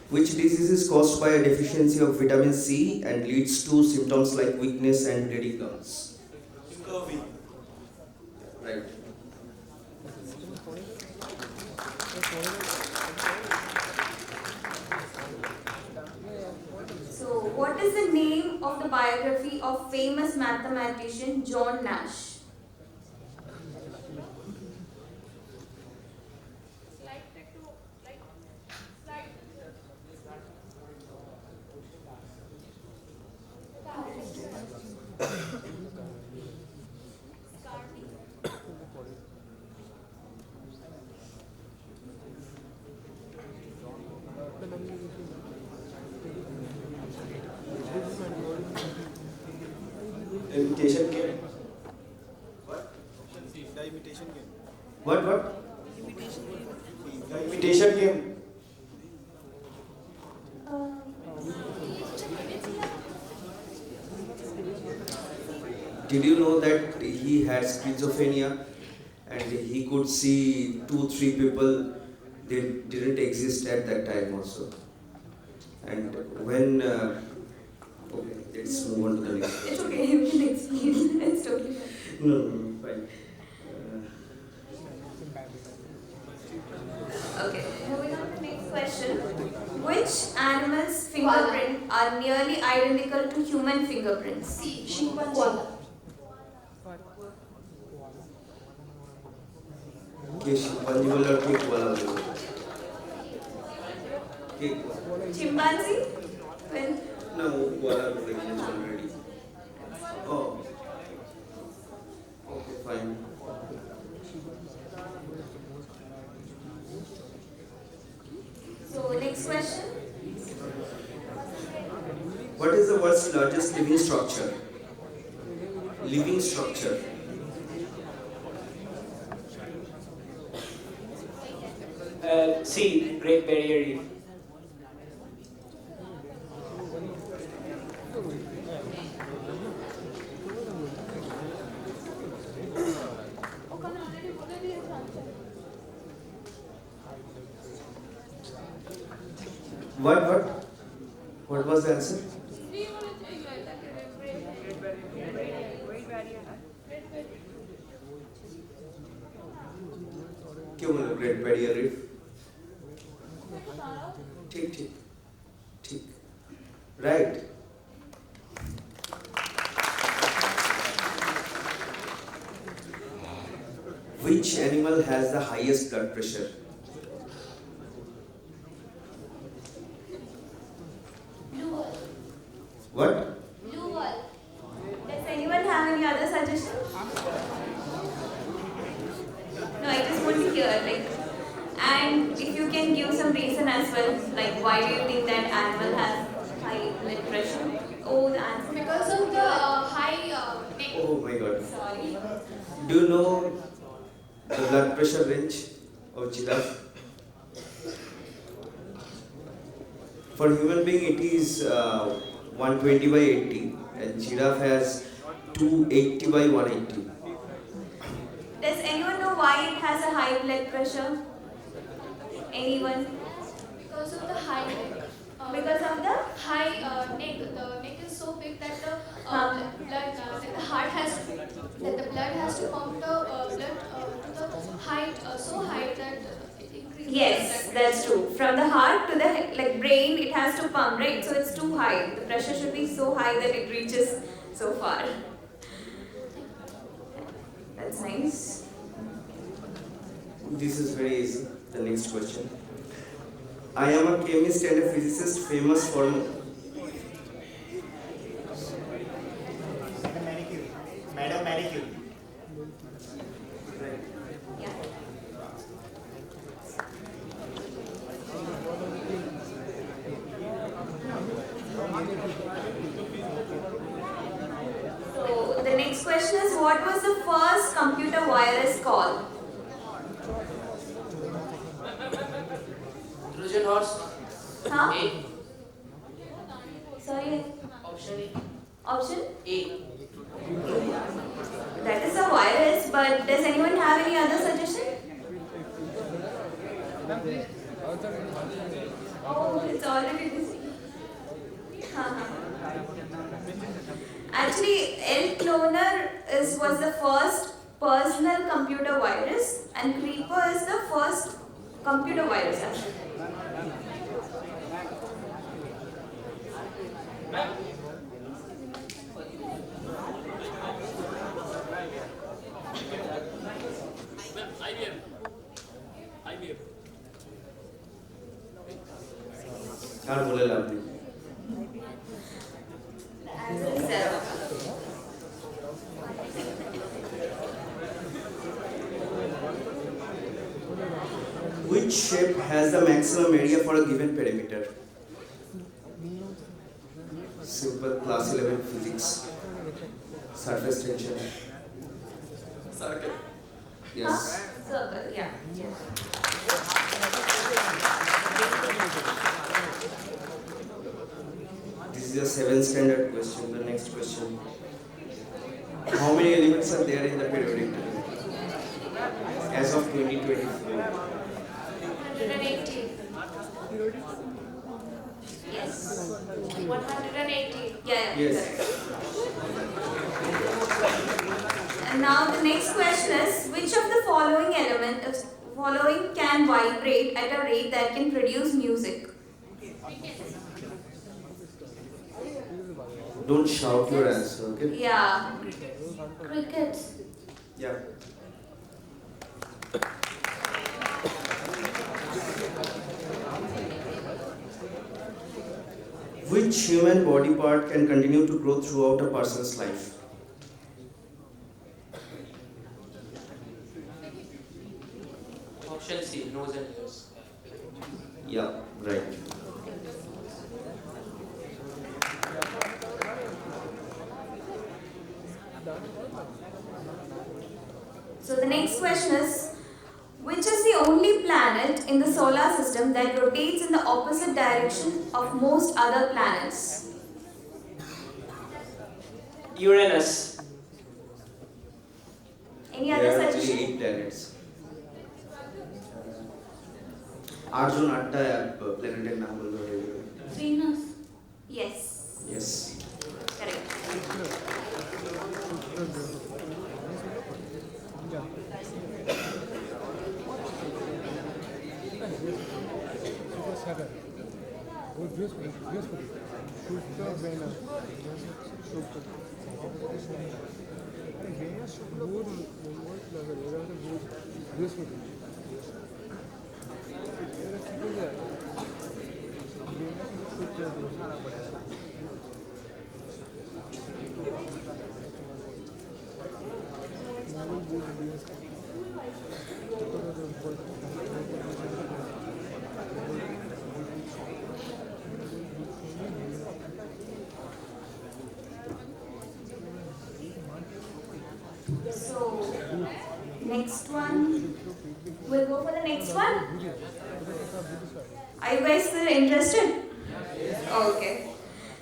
Speaker 8: Which disease is caused by a deficiency of vitamin C and leads to symptoms like weakness and bleeding gums?
Speaker 10: Scurvy.
Speaker 8: Right.
Speaker 11: So, what is the name of the biography of famous mathematician John Nash?
Speaker 8: The imitation game.
Speaker 10: What? The imitation game.
Speaker 8: What?
Speaker 10: The imitation game.
Speaker 8: Did you know that he had schizophrenia and he could see 2-3 people they didn't exist at that time also? And when okay, let's move on to the next
Speaker 11: It's
Speaker 8: question.
Speaker 11: okay, you can explain. It's okay.
Speaker 8: No, fine.
Speaker 11: Okay, moving on to the next question. Which animal's fingerprints are nearly identical to human fingerprints?
Speaker 9: Chimpanzee.
Speaker 8: chimpanzee बोला और cake वाला बोला cake
Speaker 11: Chimpanzee? Well,
Speaker 8: no वाला बोला already oh okay fine
Speaker 11: so next question.
Speaker 8: what is the world's largest living structure
Speaker 13: Sea, Great Barrier Reef.
Speaker 8: What was the answer? क्यों बोले Great Barrier Reef? ठीक right. Which animal has the highest blood pressure? What?
Speaker 11: Blue wall. Does anyone have any other suggestion? No, I just want to hear and if you can give some reason as well, like why do you think that animal has high blood pressure? Oh, the answer.
Speaker 4: Because of the high neck.
Speaker 8: Oh my god.
Speaker 11: Sorry.
Speaker 8: Do you know the blood pressure range of giraffe? For human being it is 120 by 80 and giraffe has 280 by 180.
Speaker 11: Does anyone know why it has a high blood pressure? Anyone?
Speaker 4: Because of the high neck.
Speaker 11: Because of the
Speaker 4: high neck. The neck is so big that the blood, that the heart has, that the blood has to pump the blood to the height, so high that it increases.
Speaker 11: Yes, that's true. From the heart to the brain, it has to pump, right? So it's too high. The pressure should be so high that it reaches so far. That's nice.
Speaker 8: This is very easy. The next question. I am a chemist and a physicist famous for
Speaker 14: Madam Manicure.
Speaker 11: Yeah. So the next question is, what was the virus called?
Speaker 12: Trojan horse.
Speaker 11: Huh?
Speaker 12: A.
Speaker 11: Sorry.
Speaker 12: Option A.
Speaker 11: Option?
Speaker 12: A.
Speaker 11: That is a virus, but does anyone have any other suggestion? Oh, it's already this. Actually, L cloner was the first personal computer virus, and Creeper is the first computer virus actually.
Speaker 8: আর বলে লাভ নেই।
Speaker 11: The answer is zero.
Speaker 8: Which shape has the maximum area for a given perimeter? Simple class 11 physics. Surface tension.
Speaker 12: Circle.
Speaker 8: Yes.
Speaker 11: Circle, yeah.
Speaker 8: This is a 7th standard question. The next question. How many elements are there in the periodic table? As of 2024.
Speaker 11: 180. Yes. 180. Yeah.
Speaker 8: Yes.
Speaker 11: And now the next question is, which of the following following can vibrate at a rate that can produce music?
Speaker 8: Don't shout your answer, okay?
Speaker 11: Yeah. Crickets.
Speaker 8: Yeah. Which human body part can continue to grow throughout a person's life?
Speaker 12: Option C. Nose and ears.
Speaker 8: Yeah, right.
Speaker 11: So the next question is, which is the only planet in the solar system that rotates in the opposite direction of most other planets?
Speaker 12: Uranus.
Speaker 11: Any
Speaker 8: There
Speaker 11: other
Speaker 8: are actually
Speaker 11: suggestion?
Speaker 8: 8 planets. Arjun Atta planet এর নাম বলতে হবে।
Speaker 11: Venus. Yes.
Speaker 8: Yes.
Speaker 11: Correct. So, next one. We'll go for the next one. Are you guys still interested? Okay.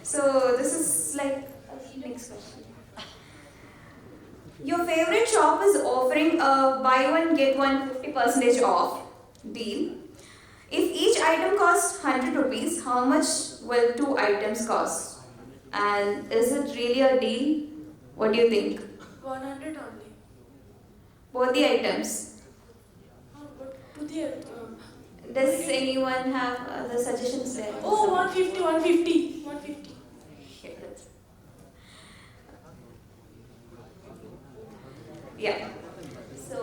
Speaker 11: So, this is like next question. Your favorite shop is offering a buy one get one 50% off deal. If each item costs 100 rupees, how much will 2 items cost? And is it really a deal? What do you think?
Speaker 9: 100 only.
Speaker 11: Both the items.
Speaker 9: To the,
Speaker 11: Does anyone have other suggestions there?
Speaker 9: oh, 150, 150, 150.
Speaker 11: Yeah. So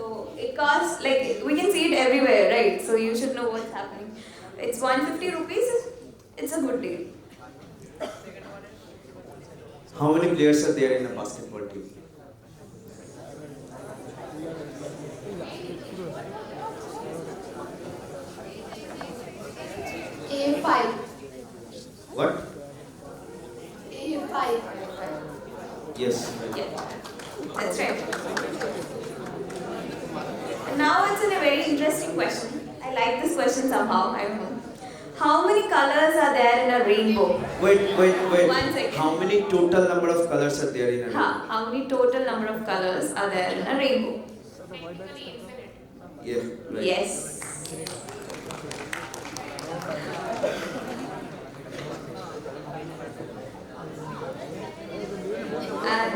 Speaker 11: it costs, like, we can see it everywhere, right? So you should know what's happening. It's 150 rupees. It's a good deal.
Speaker 8: How many players are there in a basketball team?
Speaker 11: A5.
Speaker 8: What?
Speaker 11: A5.
Speaker 8: Yes.
Speaker 11: Yeah. That's right. this question somehow, I don't know. How many colors are there in a rainbow?
Speaker 8: Wait.
Speaker 11: 1 second.
Speaker 8: How many total number of colors are there in a rainbow?
Speaker 11: How many total number of colors are there in a rainbow?
Speaker 8: Yeah, right.
Speaker 11: Yes. And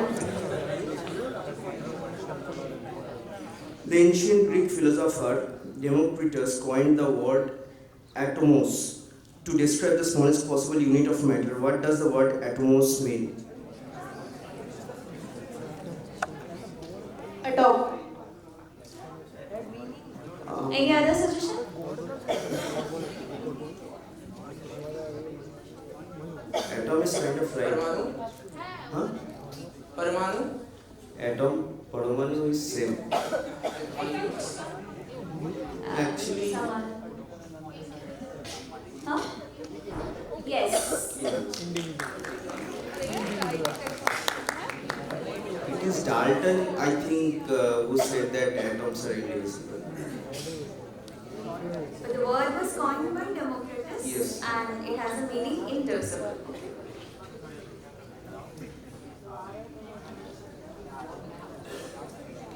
Speaker 8: The ancient Greek philosopher Democritus coined the word atomos to describe the smallest possible unit of matter. What does the word atomos mean?
Speaker 11: atom. Any other suggestion?
Speaker 8: Atom is kind of right. Huh?
Speaker 13: Paramanu?
Speaker 8: Atom, Paramanu is same. Actually,
Speaker 11: Huh? Yes.
Speaker 8: it is Dalton, I think, who said that atoms are indivisible.
Speaker 11: But the word was coined by Democritus,
Speaker 8: Yes.
Speaker 11: and it has a meaning indivisible.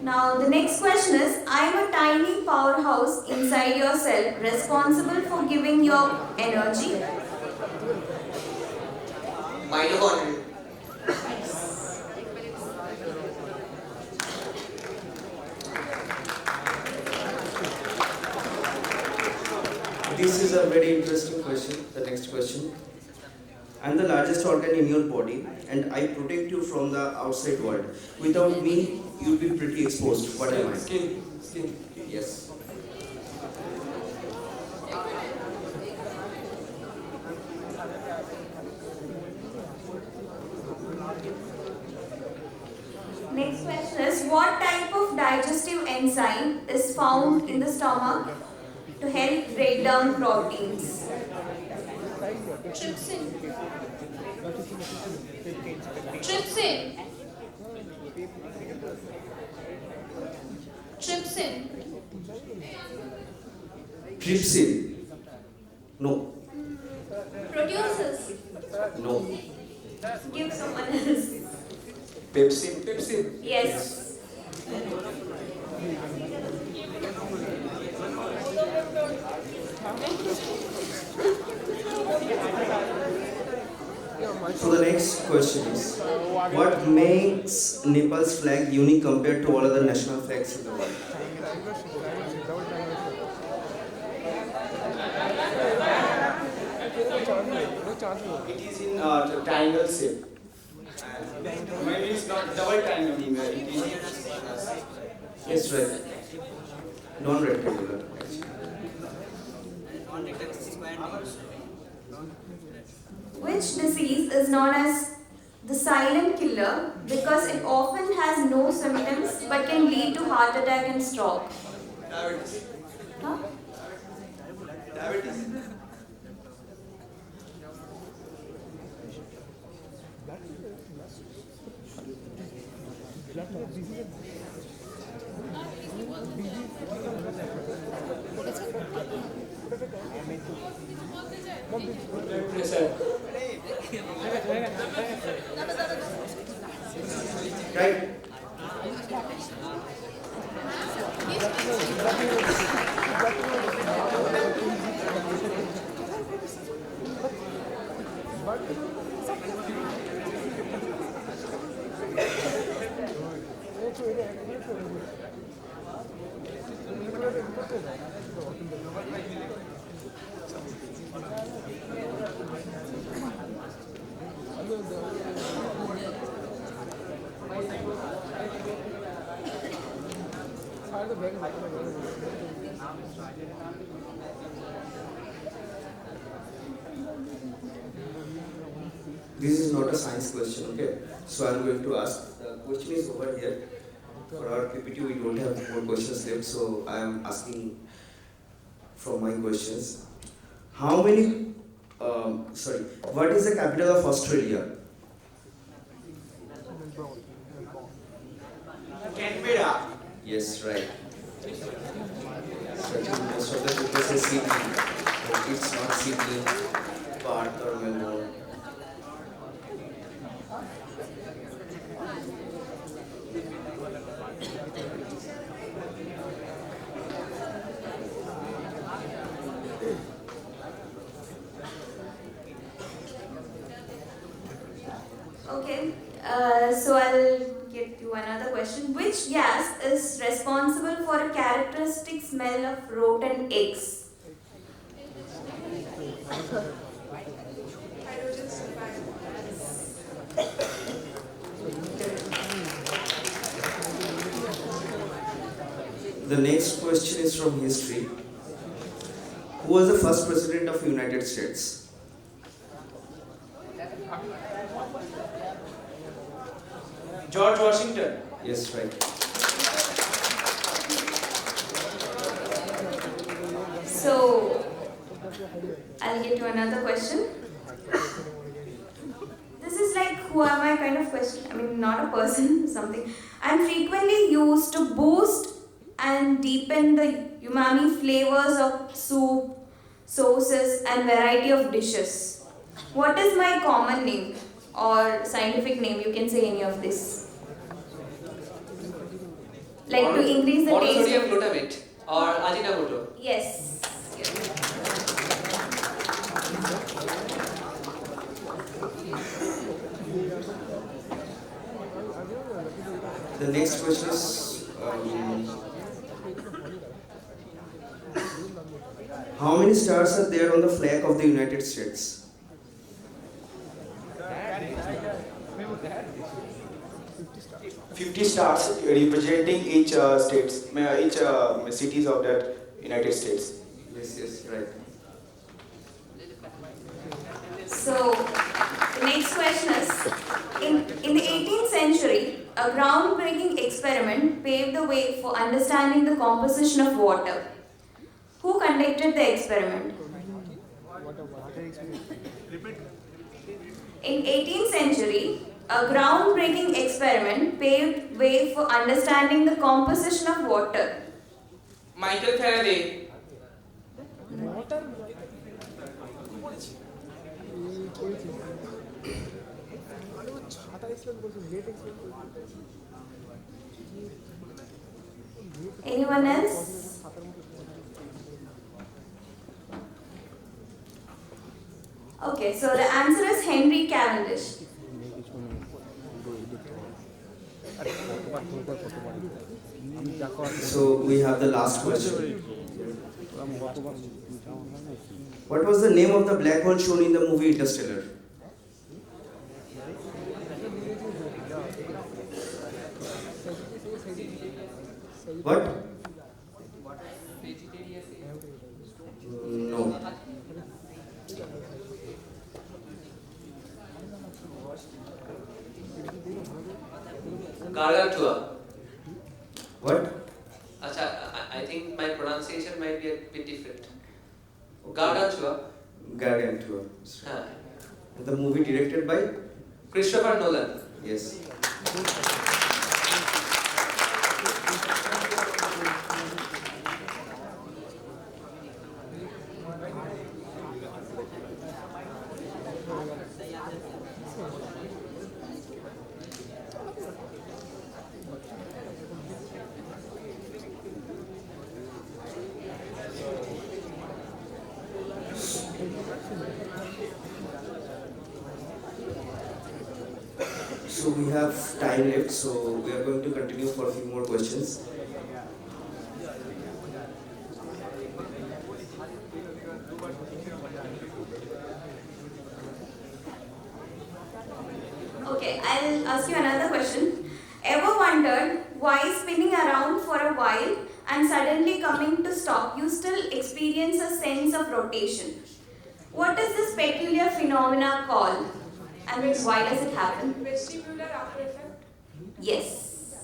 Speaker 11: Now the next question is, I am a tiny powerhouse inside yourself responsible for giving your energy.
Speaker 13: Mitochondria.
Speaker 8: This is a very interesting question, the next question. I am the largest organ in your body and I protect you from the outside world. Without me, you'll be pretty exposed. What am I?
Speaker 13: Skin.
Speaker 8: Yes.
Speaker 11: Next question is, what type of digestive enzyme is found in the stomach to help break down proteins?
Speaker 9: Trypsin. Trypsin. Trypsin.
Speaker 8: Trypsin. No.
Speaker 11: Produces.
Speaker 8: No.
Speaker 11: Give someone else.
Speaker 13: Pepsin.
Speaker 11: Yes.
Speaker 8: So the next question is, what makes Nepal's flag unique compared to all other national flags in the world?
Speaker 13: It is in triangle shape. Maybe it's not double triangle. It is.
Speaker 8: Yes, right. Non-rectangular.
Speaker 11: Which disease is known as the silent killer because it often has no symptoms but can lead to heart attack and stroke?
Speaker 13: Diabetes.
Speaker 11: Huh?
Speaker 13: Diabetes. Yes, sir.
Speaker 8: Right? This is not a science question, okay? So I'm going to ask. The question is over here. For our PPT, we don't have more questions left, so I am asking from my questions. How many, what is the capital of Australia?
Speaker 13: Canberra.
Speaker 8: Yes, right. Sachin, most of the people say Sydney, but it's not Sydney, Perth or Melbourne.
Speaker 11: Okay, so I'll get you another question. Which gas is responsible for a characteristic smell of rotten eggs?
Speaker 9: Hydrogen sulfide.
Speaker 8: The next question is from history. Who was the first president of United States?
Speaker 10: George Washington.
Speaker 8: Yes, right.
Speaker 11: So, I'll get you another question. This is like who am I kind of question. I mean, not a person, something. I'm frequently used to boost and deepen the umami flavors of soup, sauces, and variety of dishes. What is my common name or scientific name? You can say any of this. Like to increase the taste.
Speaker 15: Monosodium glutamate or Ajinomoto.
Speaker 11: Yes.
Speaker 8: The next question is how many stars are there on the flag of the United States?
Speaker 13: 50 stars representing each states, each cities of that United States.
Speaker 8: Yes, right.
Speaker 11: So, the next question is, in the 18th century, a groundbreaking experiment paved the way for understanding the composition of water. Who conducted the experiment? In 18th century, a groundbreaking experiment paved way for understanding the composition of water.
Speaker 15: Michael Faraday.
Speaker 11: Anyone else? Okay, so the answer is Henry Cavendish.
Speaker 8: So we have the last question. What was the name of the black hole shown in the movie Interstellar? What? No.
Speaker 15: Gargantua.
Speaker 8: What?
Speaker 15: I think my pronunciation might be a bit different. Gargantua.
Speaker 8: Gargantua.
Speaker 15: Huh.
Speaker 8: The movie directed by?
Speaker 15: Christopher Nolan.
Speaker 8: Yes. So we have time left, so we are going to continue for a few more questions.
Speaker 11: Okay, I'll ask you another question. Ever wondered why spinning around for a while and suddenly coming to stop, you still experience a sense of rotation? What is this peculiar phenomena called? And why does it happen?
Speaker 9: Vestibular after effect.
Speaker 11: Yes.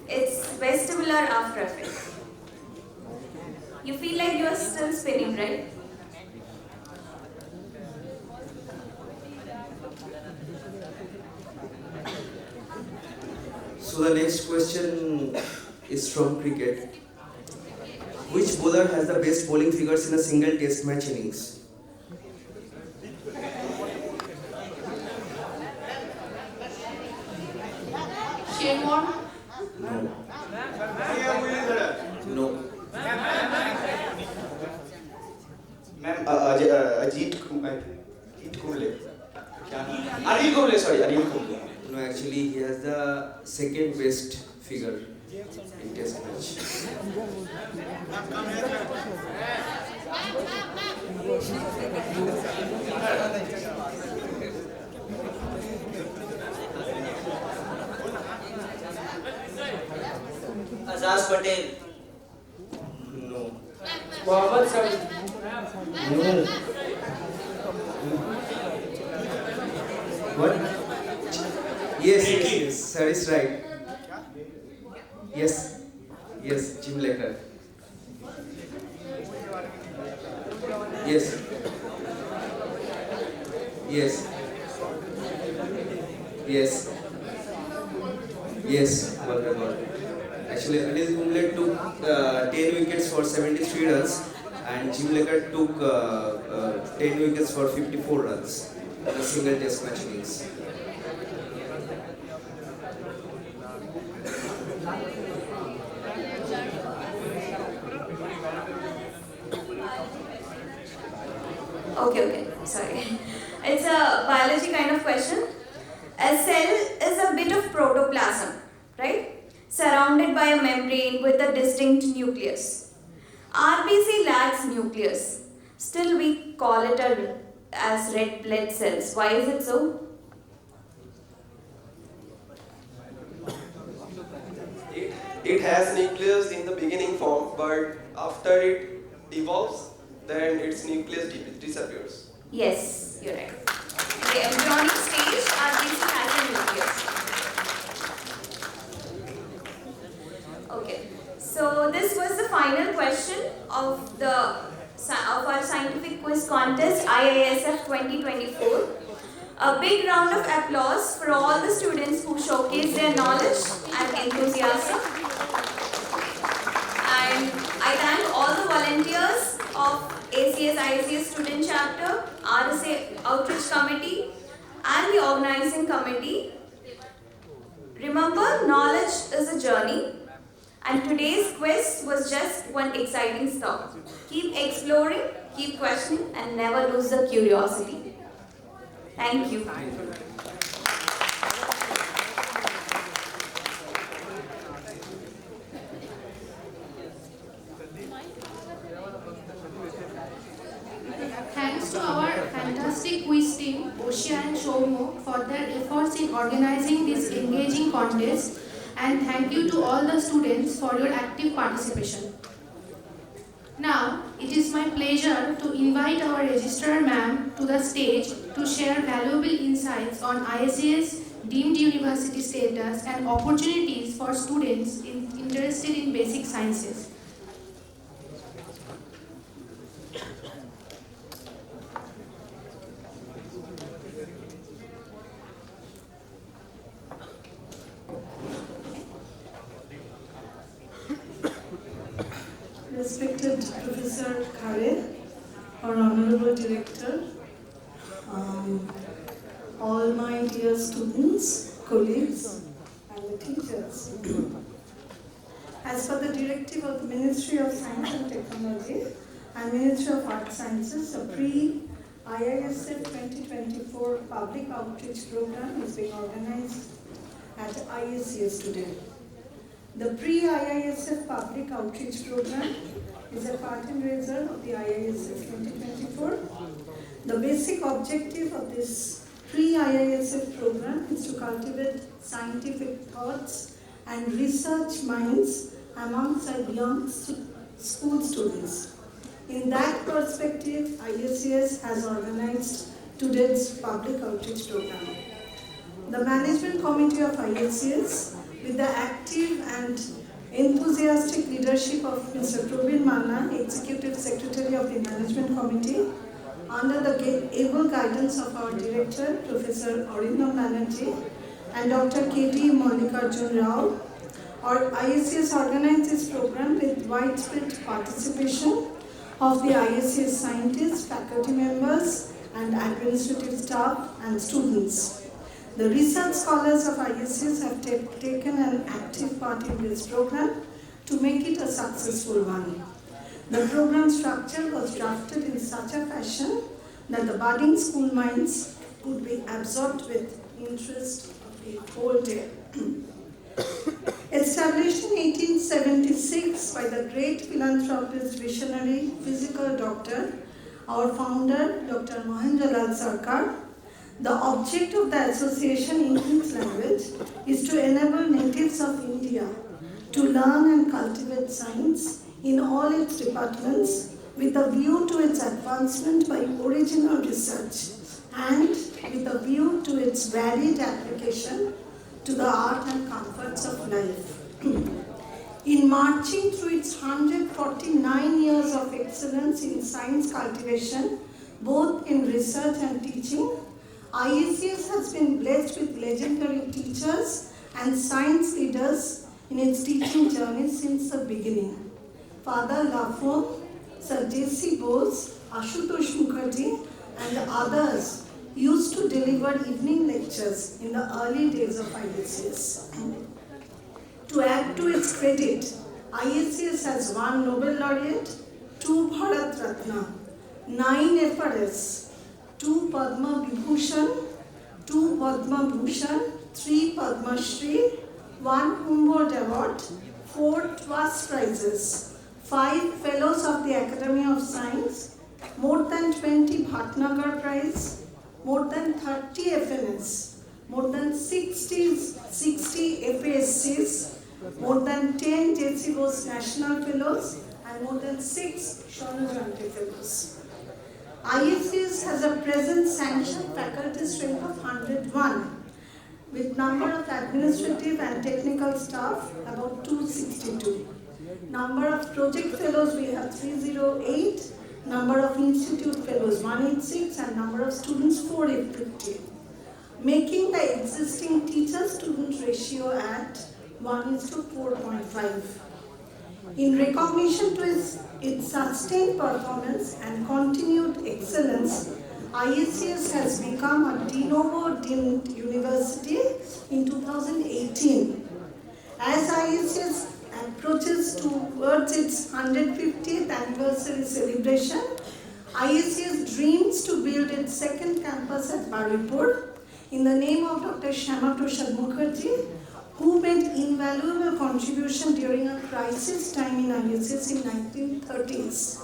Speaker 11: It's vestibular after effect. You feel like you are still spinning, right?
Speaker 8: So the next question is from cricket. Which bowler has the best bowling figures in a single test match innings?
Speaker 4: Shane Warne?
Speaker 8: No. No.
Speaker 13: Ma'am Ajit Kumble Anil Kumble sorry Anil Kumble
Speaker 8: No, actually he has the second best figure in test match.
Speaker 12: Azaz Patel.
Speaker 8: No.
Speaker 10: Mohammad Sami.
Speaker 8: No. What? Yes, that is right. Yes, Jim Lecker. Yes. Well record. Actually, Anil Kumble took 10 wickets for 73 runs, and Jim Lecker took 10 wickets for 54 runs in a single test match innings.
Speaker 11: Okay, sorry. It's a biology kind of question. A cell is a bit of protoplasm, right? Surrounded by a membrane with a distinct nucleus. RBC lacks nucleus. Still, we call it as red blood cells. Why is it so?
Speaker 16: It has nucleus in the beginning form, but after it evolves, then its nucleus disappears.
Speaker 11: Yes, you're right. In the embryonic stage, RBC has a nucleus. Okay, so this was the final question of our scientific quiz contest IASF 2024. A big round of applause for all the students who showcased their knowledge and enthusiasm. And I thank all the volunteers of IACS Student Chapter, RSA Outreach Committee and the Organizing Committee. Remember, knowledge is a journey and today's quiz was just one exciting stop. Keep exploring, keep questioning and never lose the curiosity. Thank you.
Speaker 4: Thanks to our fantastic quiz team, Oshia and Shoumo, for their efforts in organizing this engaging contest, and thank you to all the students for your active participation. Now, it is my pleasure to invite our Registrar Ma'am to the stage to share valuable insights on IACS deemed university status and opportunities for students interested in basic sciences.
Speaker 17: Respected Professor Khare, our Honorable Director, all my dear students, colleagues, and the teachers. As per the directive of the Ministry of Science and Technology and Ministry of Art Sciences, a pre-IASF 2024 public outreach program is being organized at IACS today. The pre-IASF public outreach program is a curtain raiser of the IASF 2024. The basic objective of this pre-IASF program is to cultivate scientific thoughts and research minds amongst our young school students. In that perspective, IACS has organized today's public outreach program. The management committee of IACS, with the active and enthusiastic leadership of Mr. Probin Manna, Executive Secretary of the Management Committee, under the able guidance of our Director, Professor Arindam Banerjee, and Dr. K.T. Mallikarjun Rao. Our IACS organized this program with widespread participation of the IACS scientists, faculty members, and administrative staff and students. The research scholars of IACS have taken an active part in this program to make it a successful one. The program structure was drafted in such a fashion that the budding school minds could be absorbed with interest of the whole day. Established in 1876 by the great philanthropist, visionary, physical doctor, our founder, Dr. Mahendralal Sarkar, the object of the association in English language is to enable natives of India to learn and cultivate science in all its departments with a view to its advancement by original research and with a view to its varied application to the art and comforts of life. In marching through its 149 years of excellence in science cultivation, both in research and teaching, IACS has been blessed with legendary teachers and science leaders in its teaching journey since the beginning. Father Lafon, Sir J.C. Bose, Ashutosh Mukherjee, and others used to deliver evening lectures in the early days of IACS. To add to its credit, IACS has 1 Nobel laureate, 2 Bharat Ratna, 9 FRS, 2 Padma Vibhushan, 2 Padma Bhushan, 3 Padma Shri, 1 Humboldt Award, 4 TWAS prizes, 5 Fellows of the Academy of Science, more than 20 Bhatnagar Prize, more than 30 FNS, more than 60 FASCs, more than 10 J.C. Bose National Fellows, and more than 6 Shona Jayanti Fellows. IACS has a present sanctioned faculty strength of 101, with number of administrative and technical staff about 262. Number of project fellows we have 308, number of institute fellows 186, and number of students 450, making the existing teacher-student ratio at 1:4.5. In recognition to its sustained performance and continued excellence, IACS has become a de novo deemed university in 2018. As IACS approaches towards its 150th anniversary celebration, IACS dreams to build its second campus at Baripur in the name of Dr. Shyama Prasad Mukherjee, who made invaluable contribution during a crisis time in IACS in 1930s.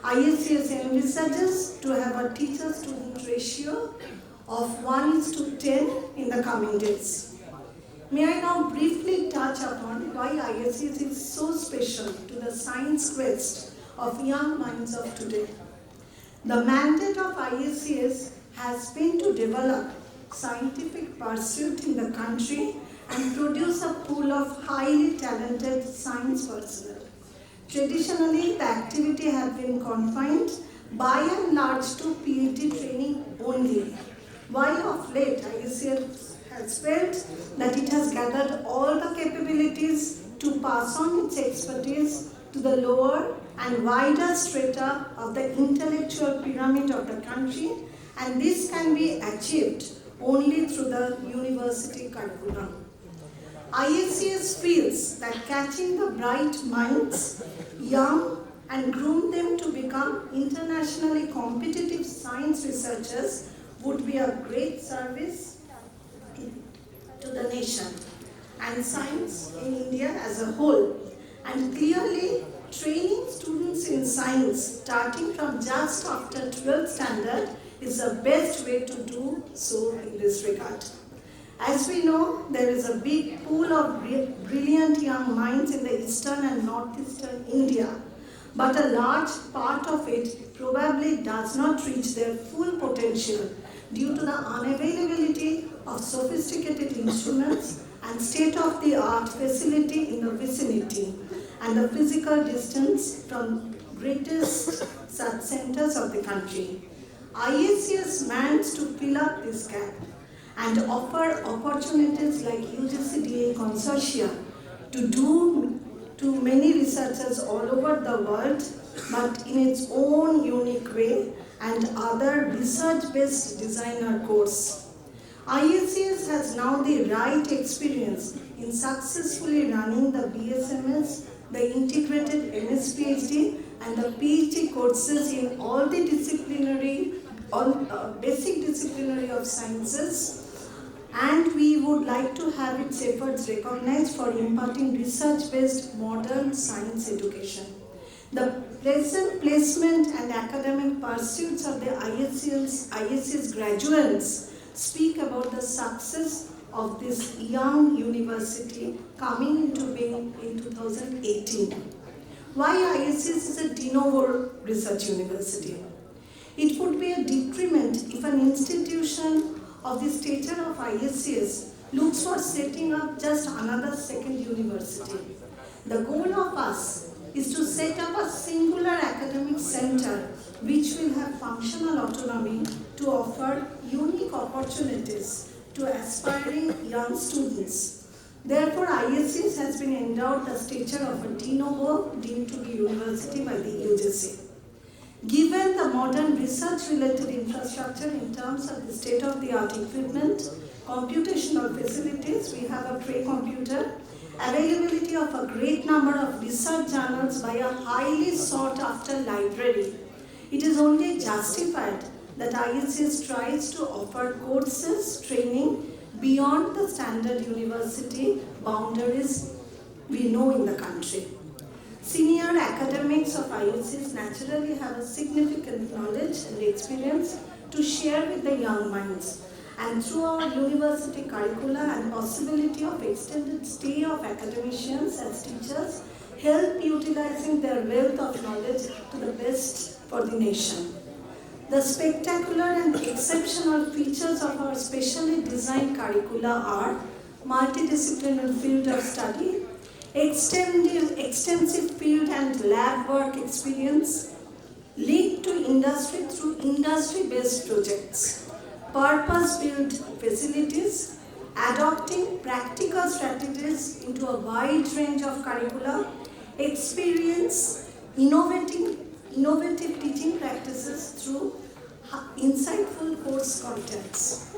Speaker 17: IACS envisages to have a teacher-student ratio of 1:10 in the coming days. May I now briefly touch upon why IACS is so special to the science quest of young minds of today. The mandate of IACS has been to develop scientific pursuit in the country and produce a pool of highly talented science personnel. Traditionally, the activity has been confined by and large to PhD training only, while of late IACS has felt that it has gathered all the capabilities to pass on its expertise to the lower and wider strata of the intellectual pyramid of the country, and this can be achieved only through the university curriculum. IACS feels that catching the bright minds, young, and groom them to become internationally competitive science researchers would be a great service to the nation and science in India as a whole. And clearly, training students in science starting from just after 12th standard is the best way to do so in this regard. As we know, there is a big pool of brilliant young minds in the eastern and northeastern India, but a large part of it probably does not reach their full potential due to the unavailability of sophisticated instruments and state-of-the-art facility in the vicinity and the physical distance from greatest such centers of the country. IACS mans to fill up this gap and offer opportunities like UGC-DA consortia to many researchers all over the world, but in its own unique way, and other research-based designer course. IACS has now the right experience in successfully running the BSMS, the integrated MS-PhD, and the PhD courses in all the basic disciplinary of sciences, and we would like to have its efforts recognized for imparting research-based modern science education. The present placement and academic pursuits of the IACS graduates speak about the success of this young university coming into being in 2018. Why IACS is a de novo research university? It would be a detriment if an institution of the stature of IACS looks for setting up just another second university. The goal of us is to set up a singular academic center which will have functional autonomy to offer unique opportunities to aspiring young students. Therefore, IACS has been endowed the stature of a de novo deemed to be university by the UGC. Given the modern research-related infrastructure in terms of the state-of-the-art equipment, computational facilities, we have a Cray computer, availability of a great number of research journals by a highly sought-after library, it is only justified that IACS tries to offer courses, training beyond the standard university boundaries we know in the country. Senior academics of IACS naturally have a significant knowledge and experience to share with the young minds. And through our university curricula and possibility of extended stay of academicians as teachers, help utilizing their wealth of knowledge to the best for the nation. The spectacular and exceptional features of our specially designed curricula are multidisciplinary field of study, extensive field and lab work experience, linked to industry through industry-based projects, purpose-built facilities, adopting practical strategies into a wide range of curricula, experience, innovative teaching practices through insightful course contents,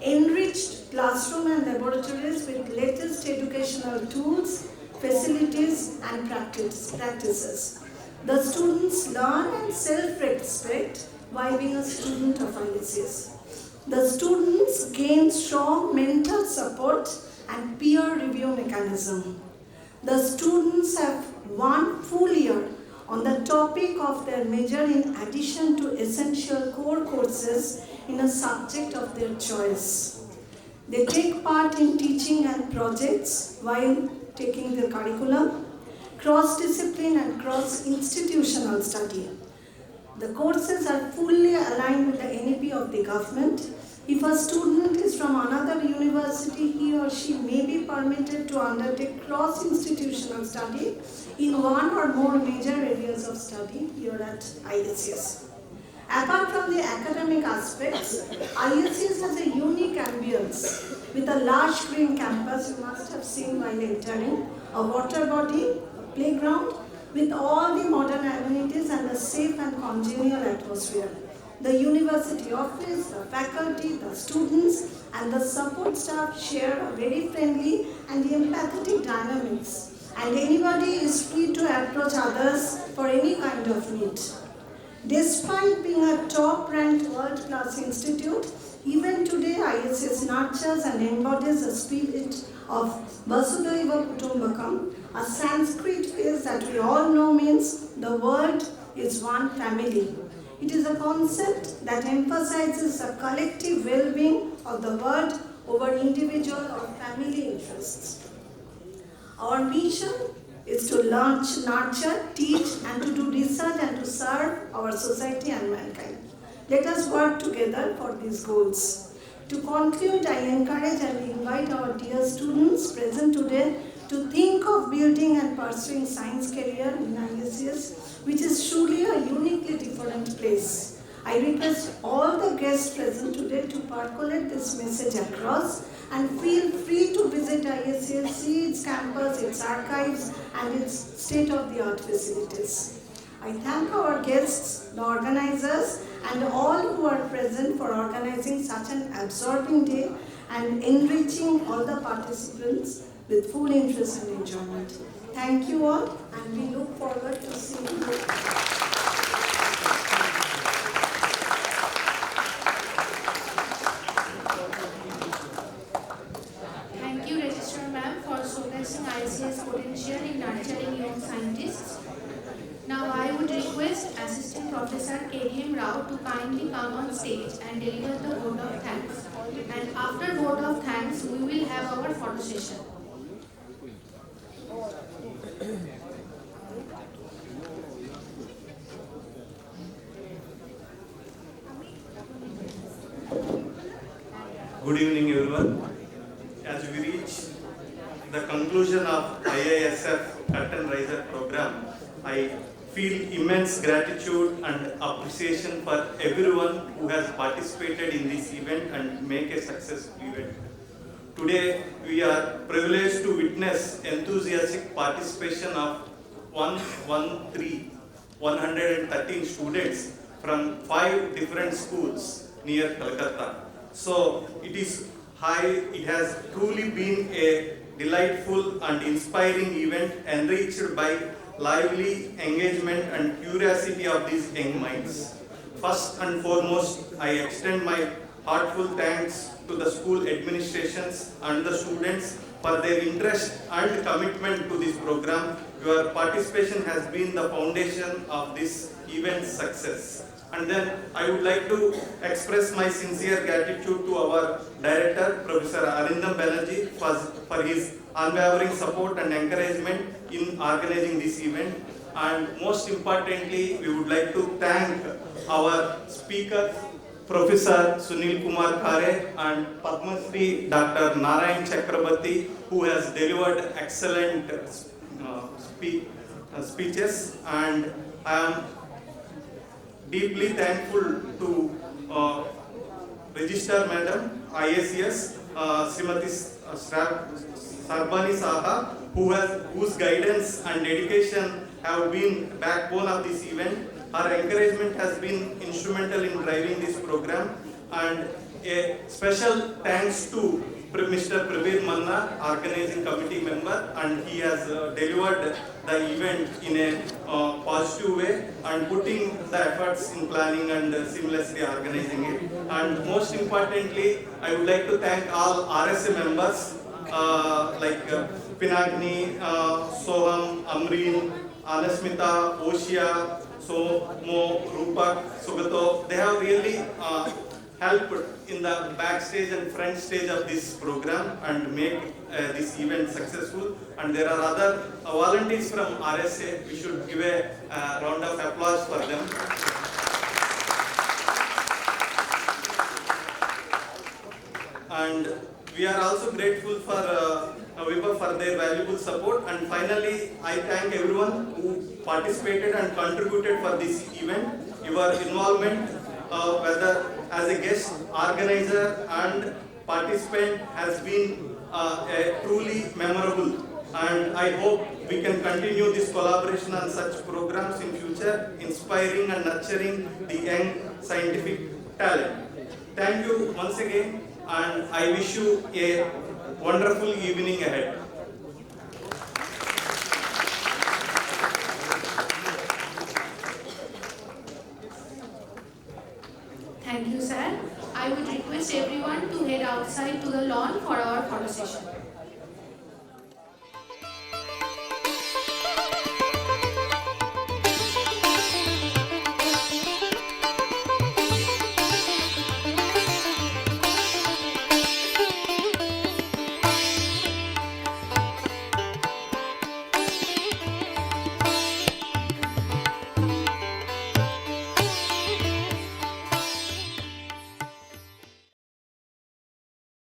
Speaker 17: enriched classroom and laboratories with latest educational tools, facilities and practices. The students learn and self-respect while being a student of IACS. The students gain strong mental support and peer review mechanism. The students have 1 full year on the topic of their major in addition to essential core courses in a subject of their choice. They take part in teaching and projects while taking the curriculum, cross-discipline and cross-institutional study. The courses are fully aligned with the NEP of the government. If a student is from another university, he or she may be permitted to undertake cross-institutional study in 1 or more major areas of study here at IACS. Apart from the academic aspects, IACS has a unique ambience with a large green campus you must have seen while entering, a water body, a playground, with all the modern amenities and a safe and congenial atmosphere. The university office, the faculty, the students and the support staff share a very friendly and empathetic dynamics, and anybody is free to approach others for any kind of need. Despite being a top-ranked world-class institute, even today IACS nurtures and embodies the spirit of Vasudhaiva Kutumbakam, a Sanskrit phrase that we all know means the world is one family. It is a concept that emphasizes the collective well-being of the world over individual or family interests. Our mission is to nurture, teach and to do research and to serve our society and mankind. Let us work together for these goals. To conclude, I encourage and invite our dear students present today to think of building and pursuing science career in IACS, which is truly a uniquely different place. I request all the guests present today to percolate this message across and feel free to visit IACS, see its campus, its archives, and its state-of-the-art facilities. I thank our guests, the organizers, and all who are present for organizing such an absorbing day and enriching all the participants with full interest and enjoyment. Thank you all, and we look forward to seeing you.
Speaker 4: Thank you, Registrar Ma'am, for showcasing IACS potential in nurturing young scientists. Now I would request Assistant Professor K.D.M. Rao to kindly come on stage and deliver the vote of thanks. And after vote of thanks, we will have our photo session.
Speaker 18: Good evening, everyone. As we reach the conclusion of IASF Curtain Raiser program, I feel immense gratitude and appreciation for everyone who has participated in this event and make a successful event. Today, we are privileged to witness enthusiastic participation of 113 students from 5 different schools near Kolkata. So it has truly been a delightful and inspiring event enriched by lively engagement and curiosity of these young minds. First and foremost, I extend my heartfelt thanks to the school administrations and the students for their interest and commitment to this program. Your participation has been the foundation of this event's success. And then I would like to express my sincere gratitude to our director, Professor Arindam Banerjee, for his unwavering support and encouragement in organizing this event. And most importantly, we would like to thank our speakers, Professor Sunil Kumar Khare and Padma Shri Dr. Narayan Chakrabarti, who has delivered excellent speeches. And I am deeply thankful to Registrar Madam, IACS, Srimati Sarbani Saha, whose guidance and dedication have been backbone of this event. Her encouragement has been instrumental in driving this program. And a special thanks to Mr. Prabir Manna, organizing committee member, and he has delivered the event in a positive way and putting the efforts in planning and seamlessly organizing it. And most importantly, I would like to thank all RSA members like Pinagni, Soham, Amreen, Anasmita, Oshia, Somo, Rupak, Sugato. They have really helped in the backstage and front stage of this program and make this event successful. And there are other volunteers from RSA. We should give a round of applause for them. And we are also grateful for Vibha for their valuable support. And finally, I thank everyone who participated and contributed for this event. Your involvement, whether as a guest, organizer and participant, has been truly memorable. And I hope we can continue this collaboration on such programs in future, inspiring and nurturing the young scientific talent. Thank you once again, and I wish you a wonderful evening ahead.
Speaker 4: Thank you, sir. I would request everyone to head outside to the lawn for our photo session.